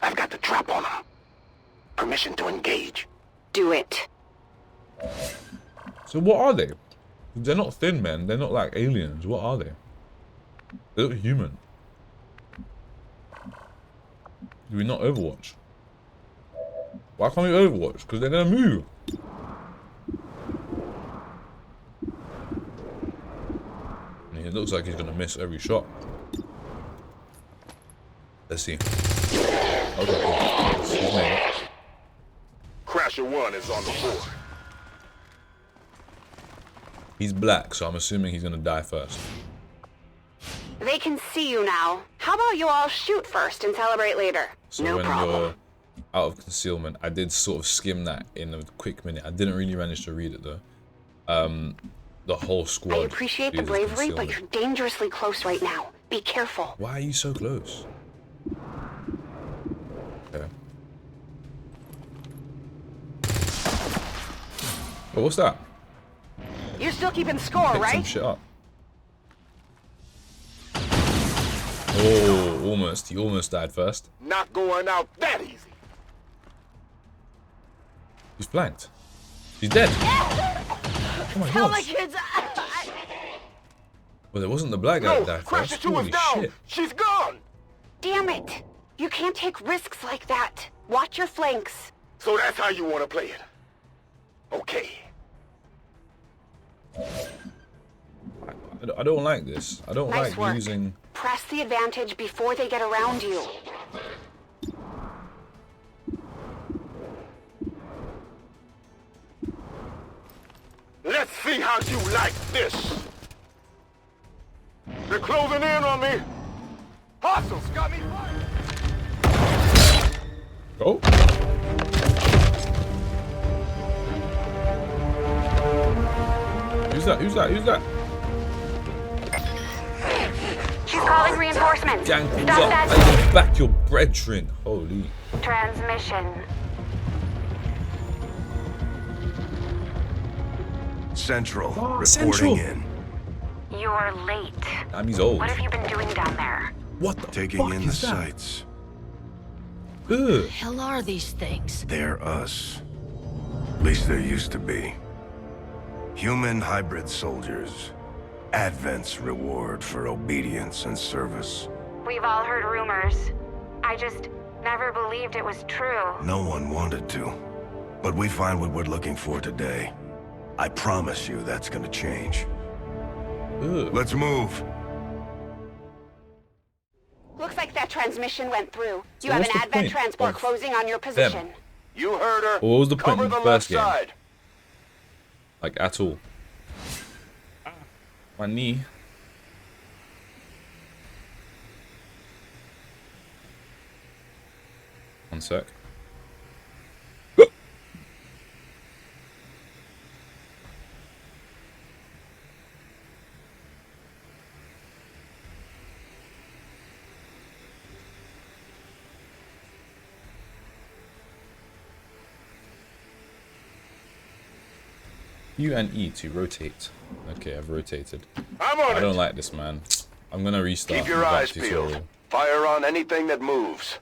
I've got the trap on them. Permission to engage. Do it. So what are they? They're not thin men. They're not like aliens. What are they? They look human. Do we not Overwatch? Why can't we Overwatch? Because they're gonna move. And it looks like he's gonna miss every shot. Let's see. Okay, cool. He's made it. Crasher 1 is on the board. He's black, so I'm assuming he's gonna die first. They can see you now. How about you all shoot first and celebrate later? So no when problem. you're out of concealment, I did sort of skim that in a quick minute. I didn't really manage to read it though. The whole squad. I appreciate the uses bravery, but concealment. you're dangerously close right now. Be careful. Why are you so close? Okay. Oh, what's that? You're still keeping score, Pick some right? shit up. Oh, almost. He almost died first. Not going out that easy. He's flanked. He's dead. Oh my Tell gosh. my kids. Well, it wasn't the black guy that No, died Crasher first. 2 is Holy down. shit. She's gone. Damn it! You can't take risks like that. Watch your flanks. So that's how you want to play it. Okay. I don't like this. I don't Nice like work. using... Press the advantage before they get around you. Let's see how you like this. They're closing in on me. Hostiles got me fired. Oh. Who's that? Who's that? Who's that? She's calling reinforcements. Gang pulls Stop up. that. I get back your brethren. Holy. Transmission. Central, reporting Central. in. You're late. He's old. What have you been doing down there? What the Taking fuck in is the that? sights. Ugh. Hell are these things? They're us. At least there used to be. Human hybrid soldiers. Advent's reward for obedience and service. We've all heard rumors. I just never believed it was true. No one wanted to. But we find what we're looking for today. I promise you that's gonna change. Ugh. Let's move. Looks like that transmission went through. So You have what's an the advent point transport of closing on your position. You heard her. What was the point Cover in the the first left game? side. Like, at all. My knee. One sec. U and E to rotate. Okay, I've rotated. I'm on I it. don't like this, man. I'm gonna restart. Keep your the back eyes tutorial. peeled. Fire on anything that moves.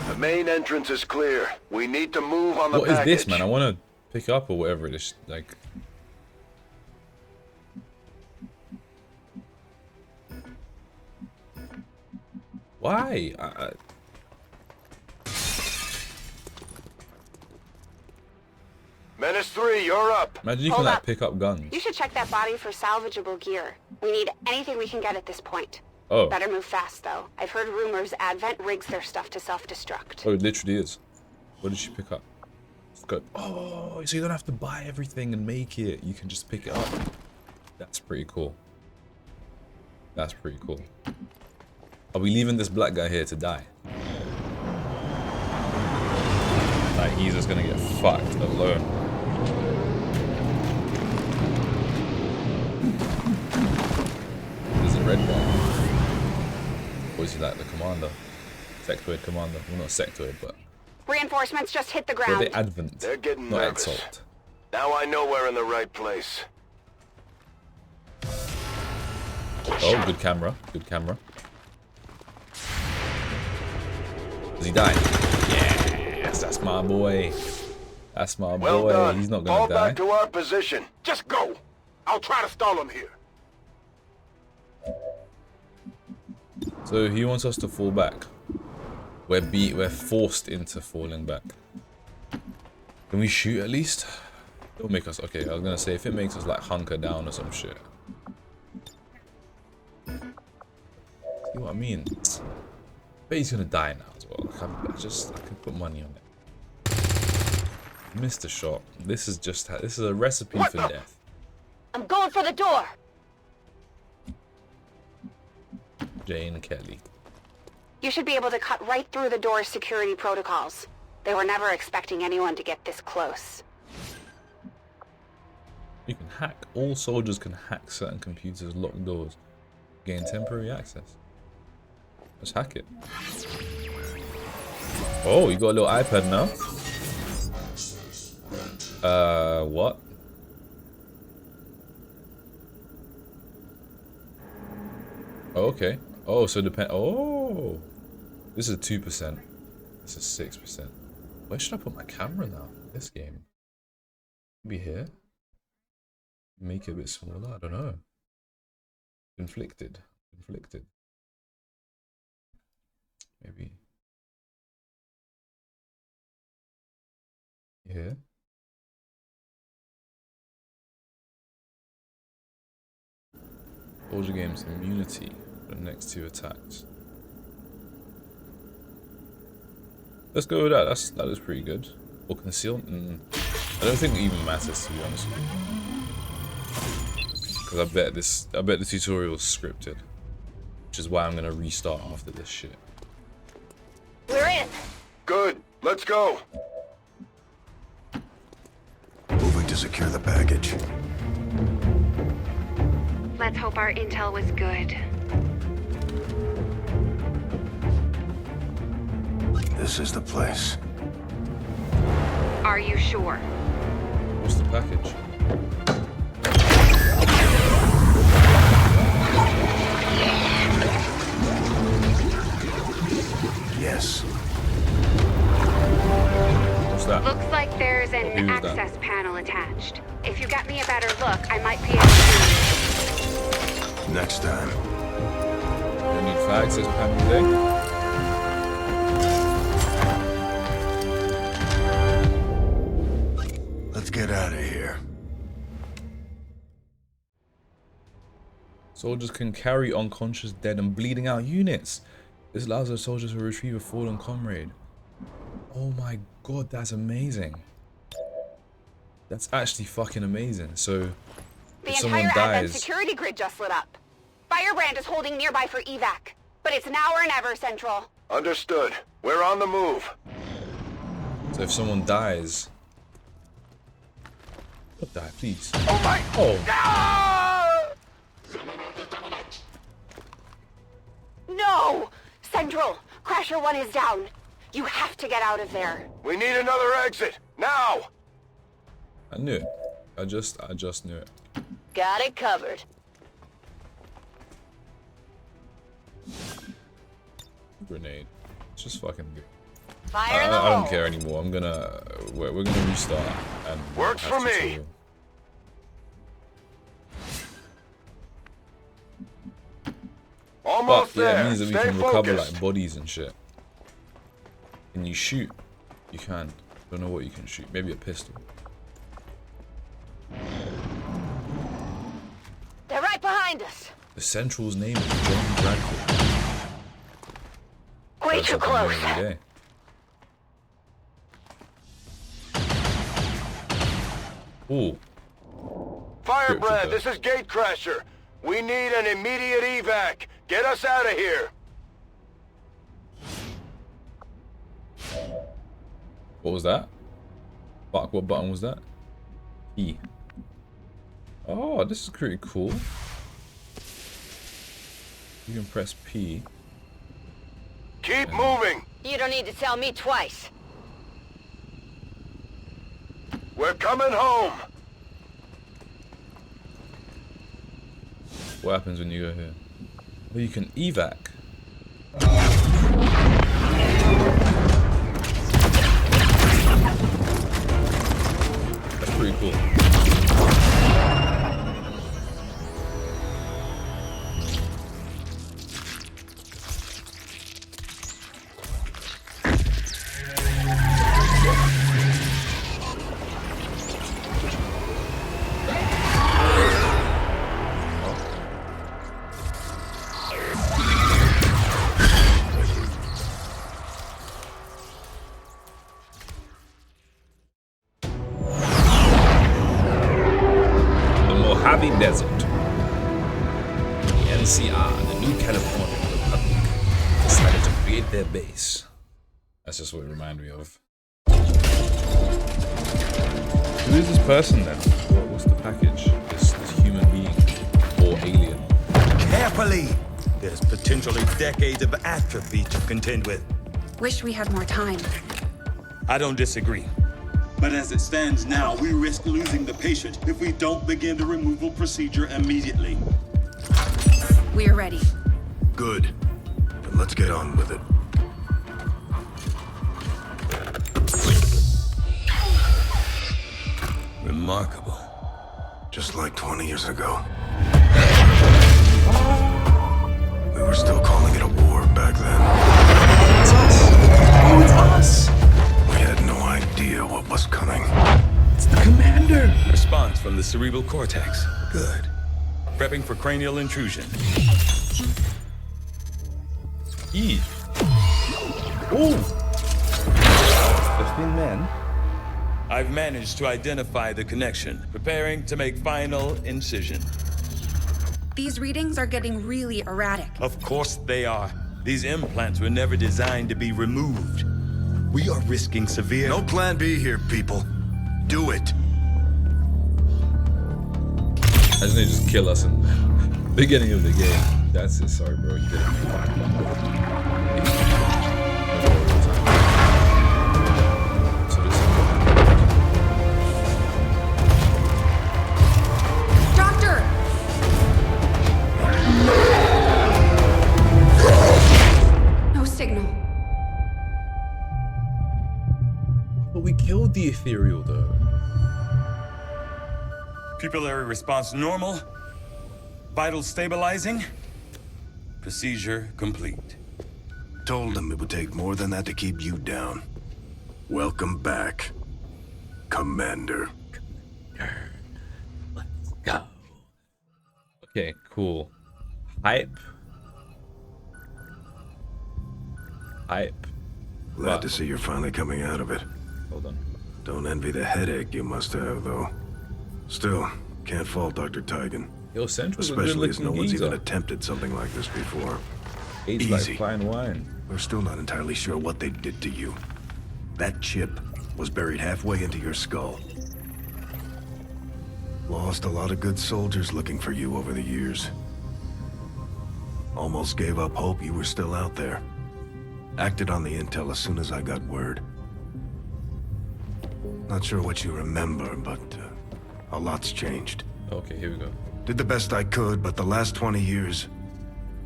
The main entrance is clear. We need to move on the What is package. this, man? I want to pick up or whatever it is. Like, why? Menace 3, you're up. Imagine you Hold can like up. pick up guns. You should check that body for salvageable gear. We need anything we can get at this point. Oh. Better move fast, though. I've heard rumors Advent rigs their stuff to self-destruct. Oh, it literally is. What did she pick up? Let's go. Oh, so you don't have to buy everything and make it. You can just pick it up. That's pretty cool. That's pretty cool. Are we leaving this black guy here to die? Like, he's just gonna get fucked alone. There's a red guy. Or is he like the commander? Sectoid commander. Well, not sectoid, but... Reinforcements just hit the Well, ground. they Advent. They're getting not nervous. Exalt. Now I know we're in the right place. Oh, good camera. Good camera. Does he die? Yes, that's my boy. That's my Well boy. done. He's not Fall gonna die. back to our position. Just go. I'll try to stall him here. So he wants us to fall back. We're forced into falling back. Can we shoot at least? It'll make us okay. I was gonna say if it makes us like hunker down or some shit. See what I mean? But he's gonna die now as well. I can put money on it. Missed a shot. This is a recipe for death. I'm going for the door. Jane Kelly. You should be able to cut right through the door's security protocols. They were never expecting anyone to get this close. You can hack. All soldiers can hack certain computers, lock doors, gain temporary access. Let's hack it. Oh, you got a little iPad now? What? Oh, okay. Oh, so oh, this is 2%. This is 6%. Where should I put my camera now? This game. Maybe here. Make it a bit smaller. I don't know. Conflicted. Maybe here. Soldier games immunity for the next 2 attacks. Let's go with that. That is pretty good. Or conceal. I don't think it even matters, to be honest with you. Because I bet the tutorial is scripted, which is why I'm gonna restart after this shit. We're in. Good. Let's go. Moving to secure the package. Let's hope our intel was good. This is the place. Are you sure? What's the package? Yes. What's that? Looks like there's an Who's access that? panel attached. If you got me a better look, I might be able to... Next time. You need 5 access panel today? Let's get out of here. Soldiers can carry unconscious, dead, and bleeding out units. This allows the soldiers to retrieve a fallen comrade. Oh my god, that's amazing. That's actually fucking amazing. So, The if someone entire Advent dies... security grid just lit up. Firebrand is holding nearby for evac. But it's now or never, Central. Understood. We're on the move. So if someone dies... Don't die, please. Oh my... Oh. Ah! No! Central! Crasher 1 is down. You have to get out of there. We need another exit. Now! I knew it. I just knew it. Got it covered. Grenade. It's just fucking good. Fire in the I don't hole. care anymore. I'm gonna... We're gonna restart. And Works for me. tutorial. Almost But yeah, there. it means that we Stay can recover focused. like bodies and shit. Can you shoot? You can. Don't know what you can shoot. Maybe a pistol. They're right behind us. The Central's name is John Bradford. Way That's too what I'm close. doing every day. Ooh. Firebrand, this is Gatecrasher. We need an immediate evac. Get us out of here. What was that? Fuck, what button was that? E. Oh, this is pretty cool. You can press P. Keep moving. You don't need to tell me twice. We're coming home. What happens when you go here? Oh, you can evac. That's pretty cool. Mojave Desert. The NCR, the New California Republic, decided to create their base. That's just what it reminded me of. Who is this person then? What's the package? This human being or alien? Carefully! There's potentially decades of atrophy to contend with. Wish we had more time. I don't disagree. But as it stands now, we risk losing the patient if we don't begin the removal procedure immediately. We're ready. Good. Then let's get on with it. Remarkable. Just like 20 years ago. We were still calling it a war back then. It's us! Oh, it's us! We had no idea what was coming. It's the commander! Response from the cerebral cortex. Good. Prepping for cranial intrusion. E. Ooh! The thin man. I've managed to identify the connection, preparing to make final incision. These readings are getting really erratic. Of course they are. These implants were never designed to be removed. We are risking severe... No plan B here, people. Do it. I just need to just kill us in the beginning of the game. That's it. Sorry, bro. You did it. Doctor! No signal. But we killed the ethereal, though. Pupillary response normal. Vital stabilizing. Procedure complete. Told them it would take more than that to keep you down. Welcome back, Commander. Let's go. Okay, cool. Hype. Glad to see you're finally coming out of it. Hold on. Don't envy the headache you must have, though. Still, can't fault Dr. Tigan. Yo, Central's a Especially as no good-looking one's geezer. even attempted something like this before. Aged like fine wine. We're still not entirely sure what they did to you. That chip was buried halfway into your skull. Lost a lot of good soldiers looking for you over the years. Almost gave up hope you were still out there. Acted on the intel as soon as I got word. Not sure what you remember, but a lot's changed. Okay, here we go. Did the best I could, but the last 20 years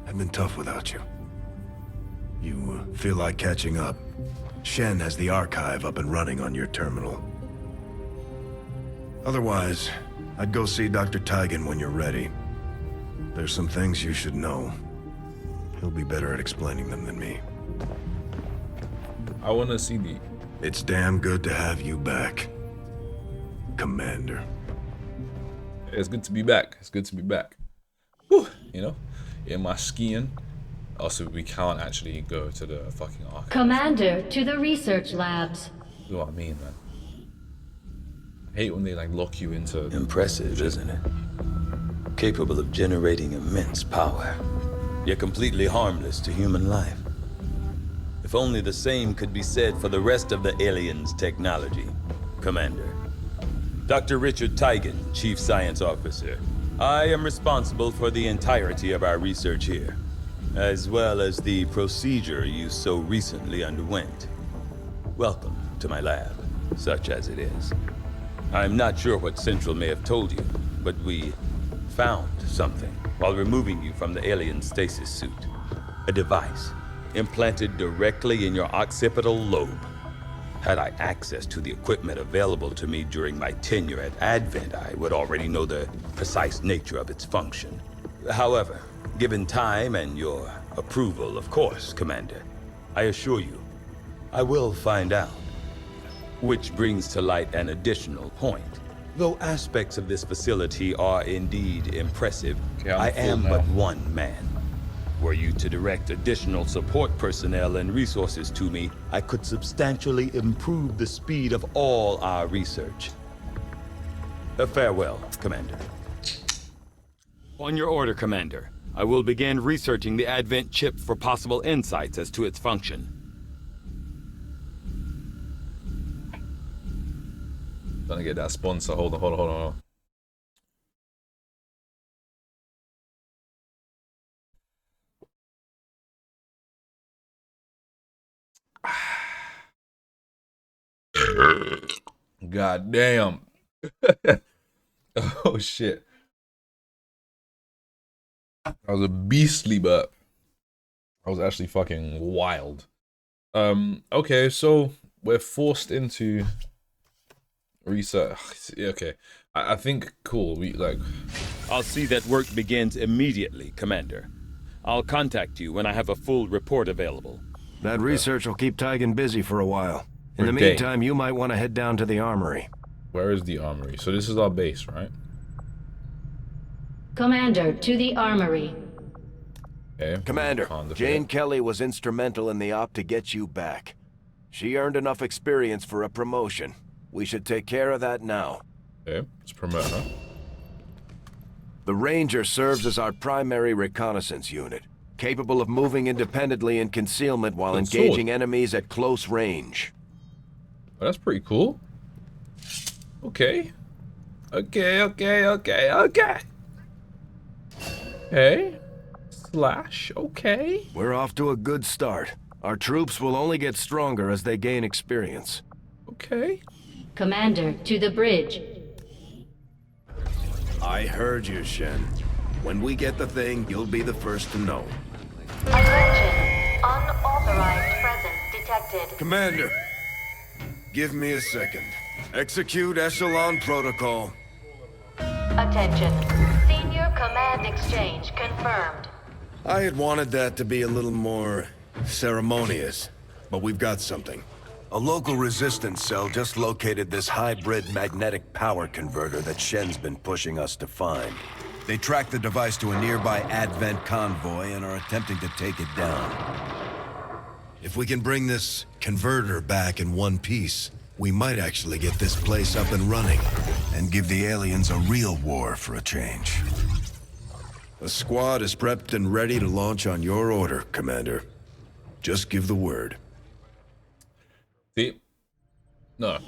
have been tough without you. You feel like catching up. Shen has the archive up and running on your terminal. Otherwise, I'd go see Dr. Tigan when you're ready. There's some things you should know. He'll be better at explaining them than me. I want to see the... It's damn good to have you back, Commander. It's good to be back. It's good to be back. Whew, you know, in my skin. Also, we can't actually go to the fucking archive. Commander, to the research labs. You know what I mean, man? I hate when they like lock you into... Impressive, isn't it? Capable of generating immense power, yet completely harmless to human life. If only the same could be said for the rest of the aliens' technology, Commander. Dr. Richard Tigan, Chief Science Officer. I am responsible for the entirety of our research here, as well as the procedure you so recently underwent. Welcome to my lab, such as it is. I'm not sure what Central may have told you, but we found something while removing you from the alien stasis suit. A device implanted directly in your occipital lobe. Had I access to the equipment available to me during my tenure at Advent, I would already know the precise nature of its function. However, given time and your approval, of course, Commander, I assure you, I will find out. Which brings to light an additional point. Though aspects of this facility are indeed impressive, I am but one man. Were you to direct additional support personnel and resources to me, I could substantially improve the speed of all our research. Farewell, Commander. On your order, Commander. I will begin researching the Advent chip for possible insights as to its function. Trying to get that sponsor. Hold on. God damn. Oh shit. That was a beastly burp. I was actually fucking wild. Okay, so we're forced into research. Okay. I think cool. I'll see that work begins immediately, Commander. I'll contact you when I have a full report available. That research will keep Tygan busy for a while. In the meantime, you might want to head down to the armory. Where is the armory? So this is our base, right? Commander, to the armory. Okay. Commander, Jane Kelly was instrumental in the op to get you back. She earned enough experience for a promotion. We should take care of that now. Okay, let's promote her. The Ranger serves as our primary reconnaissance unit, capable of moving independently in concealment while engaging enemies at close range. Oh, that's pretty cool. Okay. Okay. Okay. We're off to a good start. Our troops will only get stronger as they gain experience. Okay. Commander, to the bridge. I heard you, Shen. When we get the thing, you'll be the first to know. Attention. Unauthorized presence detected. Commander, give me a second. Execute Echelon Protocol. Attention. Senior command exchange confirmed. I had wanted that to be a little more ceremonious, but we've got something. A local resistance cell just located this hybrid magnetic power converter that Shen's been pushing us to find. They tracked the device to a nearby Advent convoy and are attempting to take it down. If we can bring this converter back in one piece, we might actually get this place up and running and give the aliens a real war for a change. The squad is prepped and ready to launch on your order, Commander. Just give the word. See? No.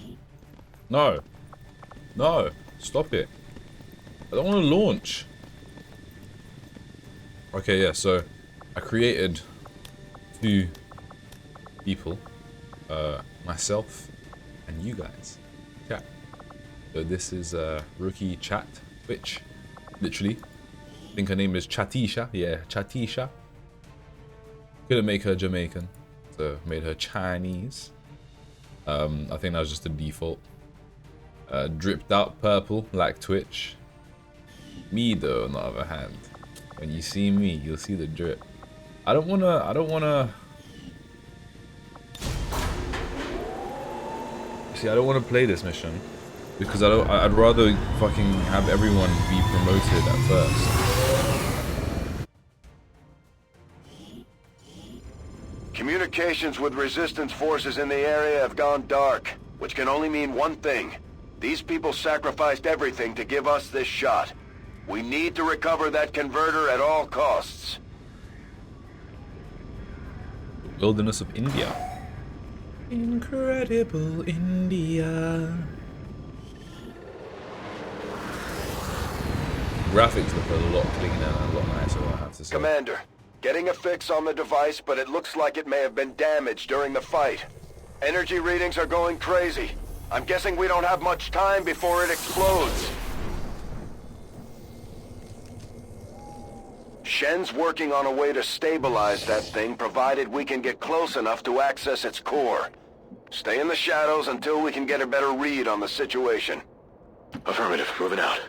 Stop it. I don't want to launch. Okay, yeah, so I created 2 people. Myself and you guys. Chat. So this is Rookie Chat Twitch. Literally. I think her name is Chatisha. Yeah, Chatisha. Couldn't make her Jamaican, so made her Chinese. I think that was just the default. Dripped out purple like Twitch. Me though, on the other hand, when you see me, you'll see the drip. I don't wanna. See, I don't want to play this mission because I'd rather fucking have everyone be promoted at first. Communications with resistance forces in the area have gone dark, which can only mean one thing. These people sacrificed everything to give us this shot. We need to recover that converter at all costs. Wilderness of India. Incredible India. Graphics look a lot cleaner and a lot nicer, I have to say. Commander, getting a fix on the device, but it looks like it may have been damaged during the fight. Energy readings are going crazy. I'm guessing we don't have much time before it explodes. Shen's working on a way to stabilize that thing, provided we can get close enough to access its core. Stay in the shadows until we can get a better read on the situation. Affirmative. Moving out.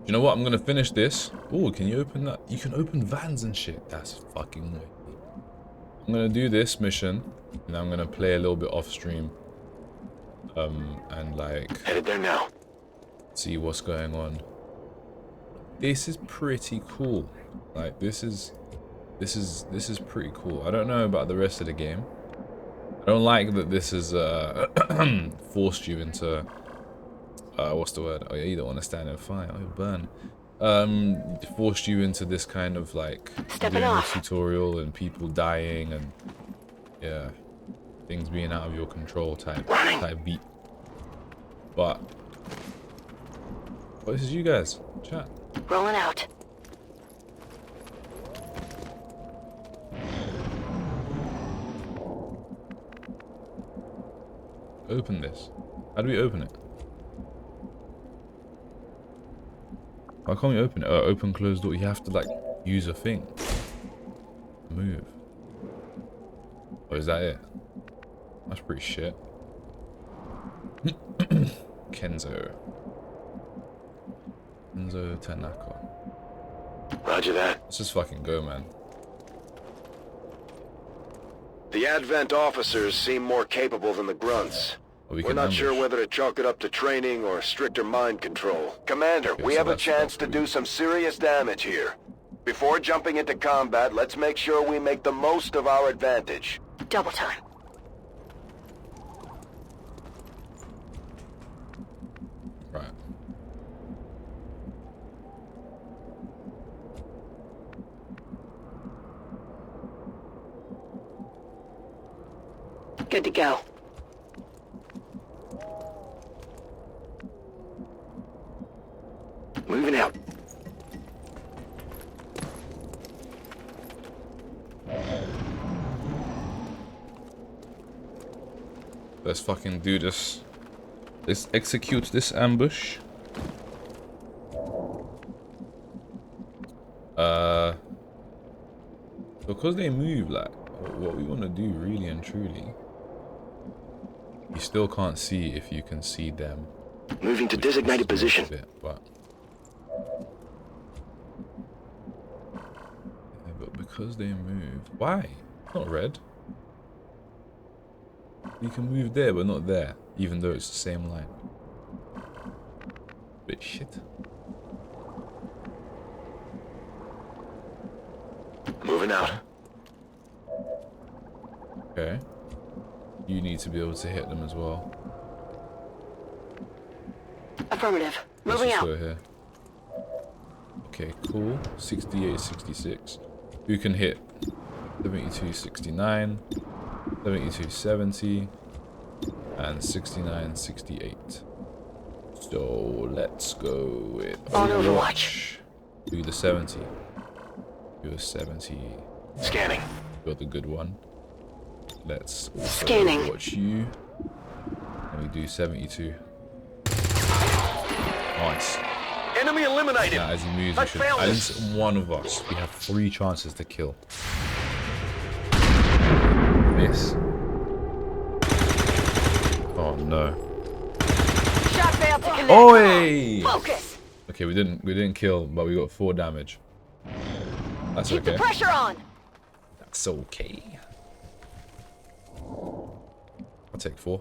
You know what? I'm gonna finish this. Oh, can you open that? You can open vans and shit. That's fucking wicked. I'm gonna do this mission, and I'm gonna play a little bit off stream. And like headed there now. See what's going on. This is pretty cool. Like this is pretty cool. I don't know about the rest of the game. I don't like that this is forced you into what's the word? Oh yeah, you don't want to stand in fire. Oh, you'll burn. forced you into this kind of like doing a tutorial and people dying and yeah, things being out of your control type beat. But this is you guys. Chat. Rolling out. Open this. How do we open it? Why can't we open it? Oh, open closed door. You have to like use a thing. Move. Oh, is that it? That's pretty shit. Kenzo Tanaka. Roger that. Let's just fucking go, man. The Advent officers seem more capable than the grunts. We're not sure whether to chalk it up to training or stricter mind control. Commander, we have a chance to do some serious damage here. Before jumping into combat, let's make sure we make the most of our advantage. Double time. Right. Good to go. Moving out. Let's fucking do this. Let's execute this ambush. Because they move, like, what we want to do really and truly, you still can't see if you can see them. Moving to designated position. But because they move, why? It's not red. You can move there, but not there, even though it's the same line. Bit shit. Moving out. Okay. You need to be able to hit them as well. Affirmative. Moving Let's just out. go here. Okay, cool. 68, 66. Who can hit? 72, 69, 72, 70, and 69, 68. So let's go with on Overwatch. Do the 70. Do a 70. Scanning. Got the good one. Let's also Scanning. watch you. And we do 72. Nice. Enemy eliminated. Now, as he moves, we should. At least one of us. We have 3 chances to kill. Miss. Oh no. Shot failed to connect. Oi! Focus. Okay, we didn't kill, but we got 4 damage. That's Keep okay. the pressure on. That's okay. I'll take 4.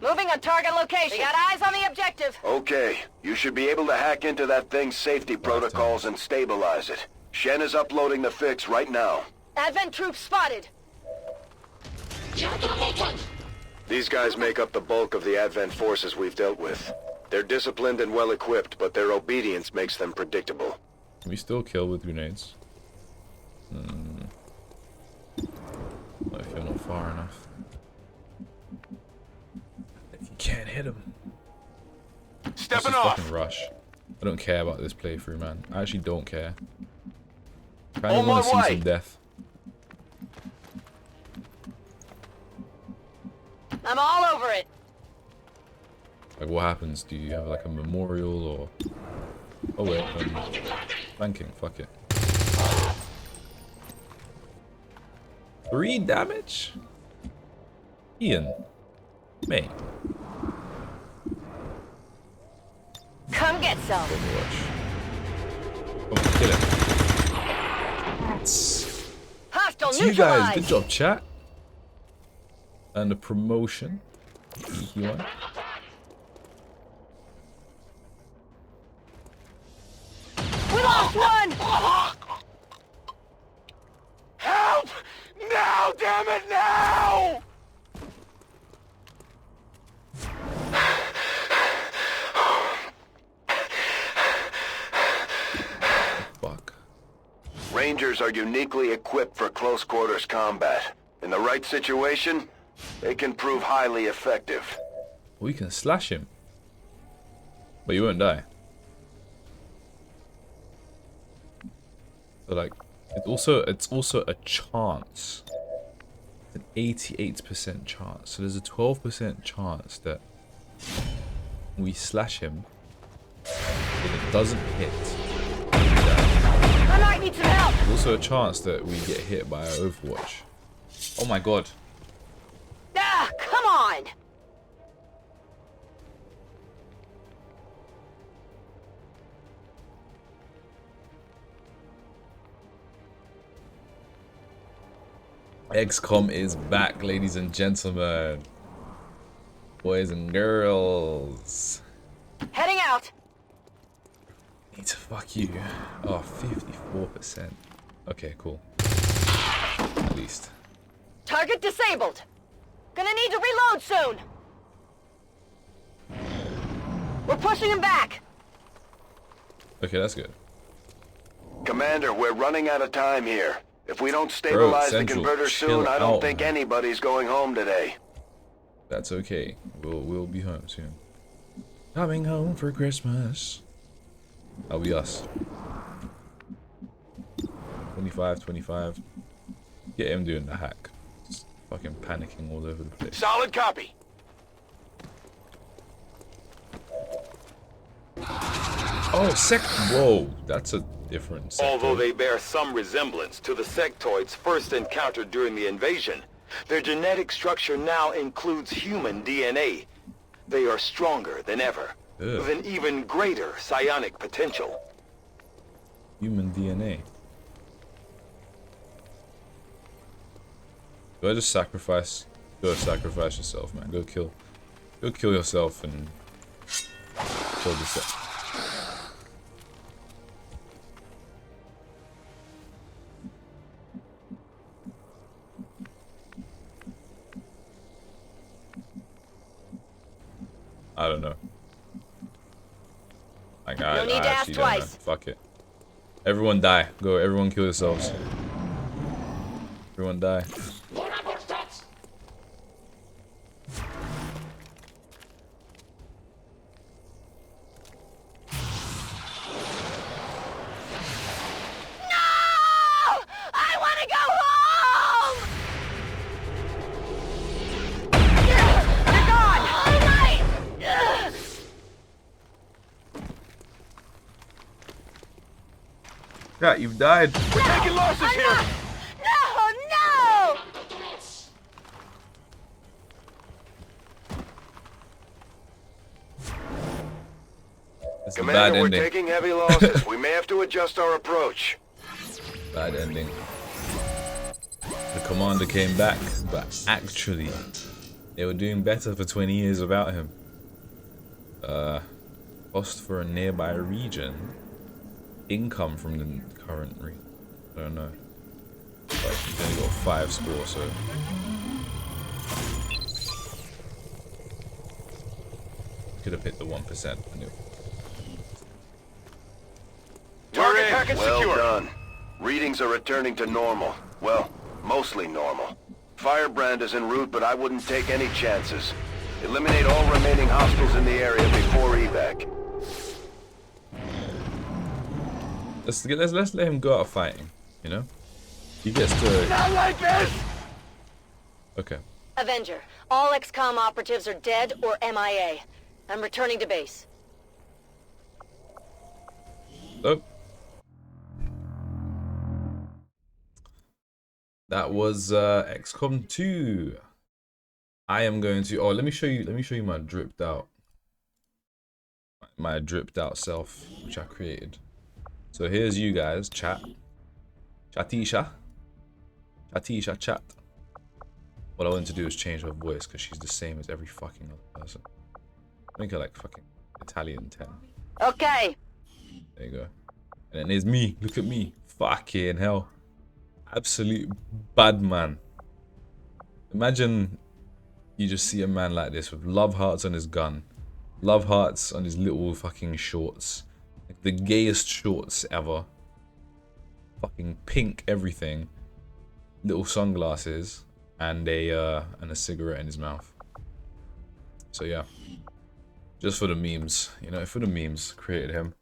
Moving on target location. We got eyes on the objective. Okay, you should be able to hack into that thing's safety protocols and stabilize it. Shen is uploading the fix right now. Advent troops spotted. These guys make up the bulk of the Advent forces we've dealt with. They're disciplined and well-equipped, but their obedience makes them predictable. Can we still kill with grenades? Not if you're not far enough. If you can't hit him. Stepping off! Fucking rush. I don't care about this playthrough, man. I actually don't care. I kind of want to see some death. I'm all over it. Like, what happens? Do you have like a memorial or? Oh wait, flanking. Fuck it. 3 damage. Ian, mate. Come get some. Overwatch. Come on, kill it. Hostile It's you guys. Good job, chat. And a promotion. Easy one. We lost one! Help! Now, damn it, now! Avengers are uniquely equipped for close quarters combat. In the right situation, they can prove highly effective. We can slash him, but you won't die. So like, it's also a chance. It's an 88% chance. So there's a 12% chance that we slash him. If it doesn't hit, I might need some help. there's also a chance that we get hit by our Overwatch. Oh my god. Ah, come on. XCOM is back, ladies and gentlemen. Boys and girls. Heading out. Need to fuck you. Oh, 54%. Okay, cool. At least. Target disabled. Gonna need to reload soon. We're pushing him back. Okay, that's good. Commander, we're running out of time here. If we don't stabilize the converter soon, I don't think anybody's going home today. That's okay. We'll be home soon. Coming home for Christmas. That'll be us. 25, 25. Get him doing the hack. Just fucking panicking all over the place. Solid copy. Oh, whoa, that's a different sectoid. Although they bear some resemblance to the sectoids first encountered during the invasion, their genetic structure now includes human DNA. They are stronger than ever, with an even greater psionic potential. Human DNA. Do I just sacrifice? Go sacrifice yourself, man. Go kill yourself and kill the set. I don't know. Like, I actually don't know. Fuck it. Everyone die. Go. Everyone kill yourselves. Everyone die. Yeah, you've died. We're taking losses here. No! It's Commander, a bad we're ending. taking heavy losses. We may have to adjust our approach. Bad ending. The commander came back, but actually, they were doing better for 20 years without him. Cost for a nearby region. Income from the current region. I don't know. But he's only got 5 scores, so. Could have hit the 1%. I knew. Target package secure. Well done. Readings are returning to normal. Well, mostly normal. Firebrand is en route, but I wouldn't take any chances. Eliminate all remaining hostiles in the area before evac. Let's let him go out fighting, you know? He gets to... Not like this! Okay. Avenger, all XCOM operatives are dead or MIA. I'm returning to base. Oh. That was XCOM 2. I am going to let me show you my dripped out self, which I created. So here's you guys, chat. Chatisha, chat. What I want to do is change her voice because she's the same as every fucking other person. Make her like fucking Italian 10. Okay. There you go. And then there's me. Look at me. Fucking hell. Absolute bad man. Imagine you just see a man like this with love hearts on his gun. Love hearts on his little fucking shorts. Like the gayest shorts ever. fucking pink everything, little sunglasses, and a cigarette in his mouth. So yeah, just for the memes, you know, for the memes, created him.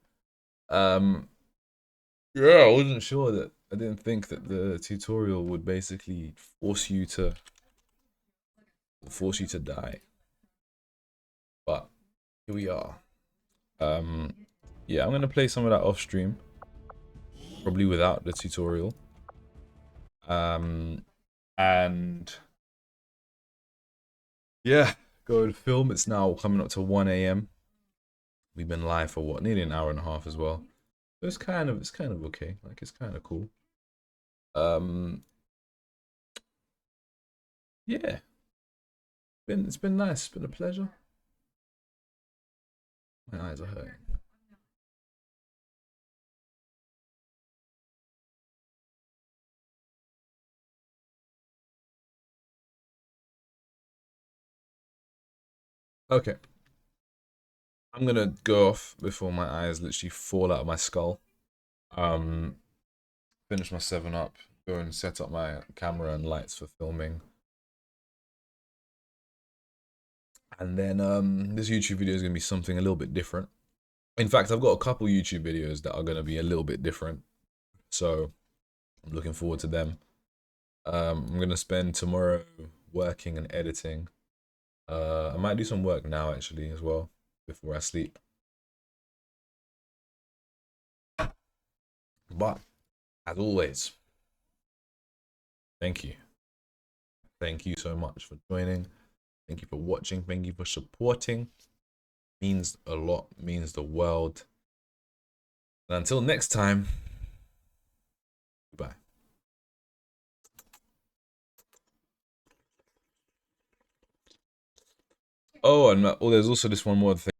Yeah, I wasn't sure that. I didn't think that the tutorial would basically force you to die. But here we are. Yeah, I'm gonna play some of that off stream, probably without the tutorial. And yeah, go and film. It's now coming up to 1 AM. We've been live for what, nearly an hour and a half as well. So it's kind of okay. Like, it's kind of cool. Yeah. It's been nice. It's been a pleasure. My eyes are hurting. Okay. I'm gonna go off before my eyes literally fall out of my skull. Finish my 7-Up, go and set up my camera and lights for filming. And then this YouTube video is gonna be something a little bit different. In fact, I've got a couple YouTube videos that are gonna be a little bit different. So I'm looking forward to them. I'm gonna spend tomorrow working and editing. I might do some work now actually as well before I sleep. But as always, thank you. Thank you so much for joining. Thank you for watching. Thank you for supporting. Means a lot, means the world. And until next time, goodbye. Oh, and there's also this one more thing.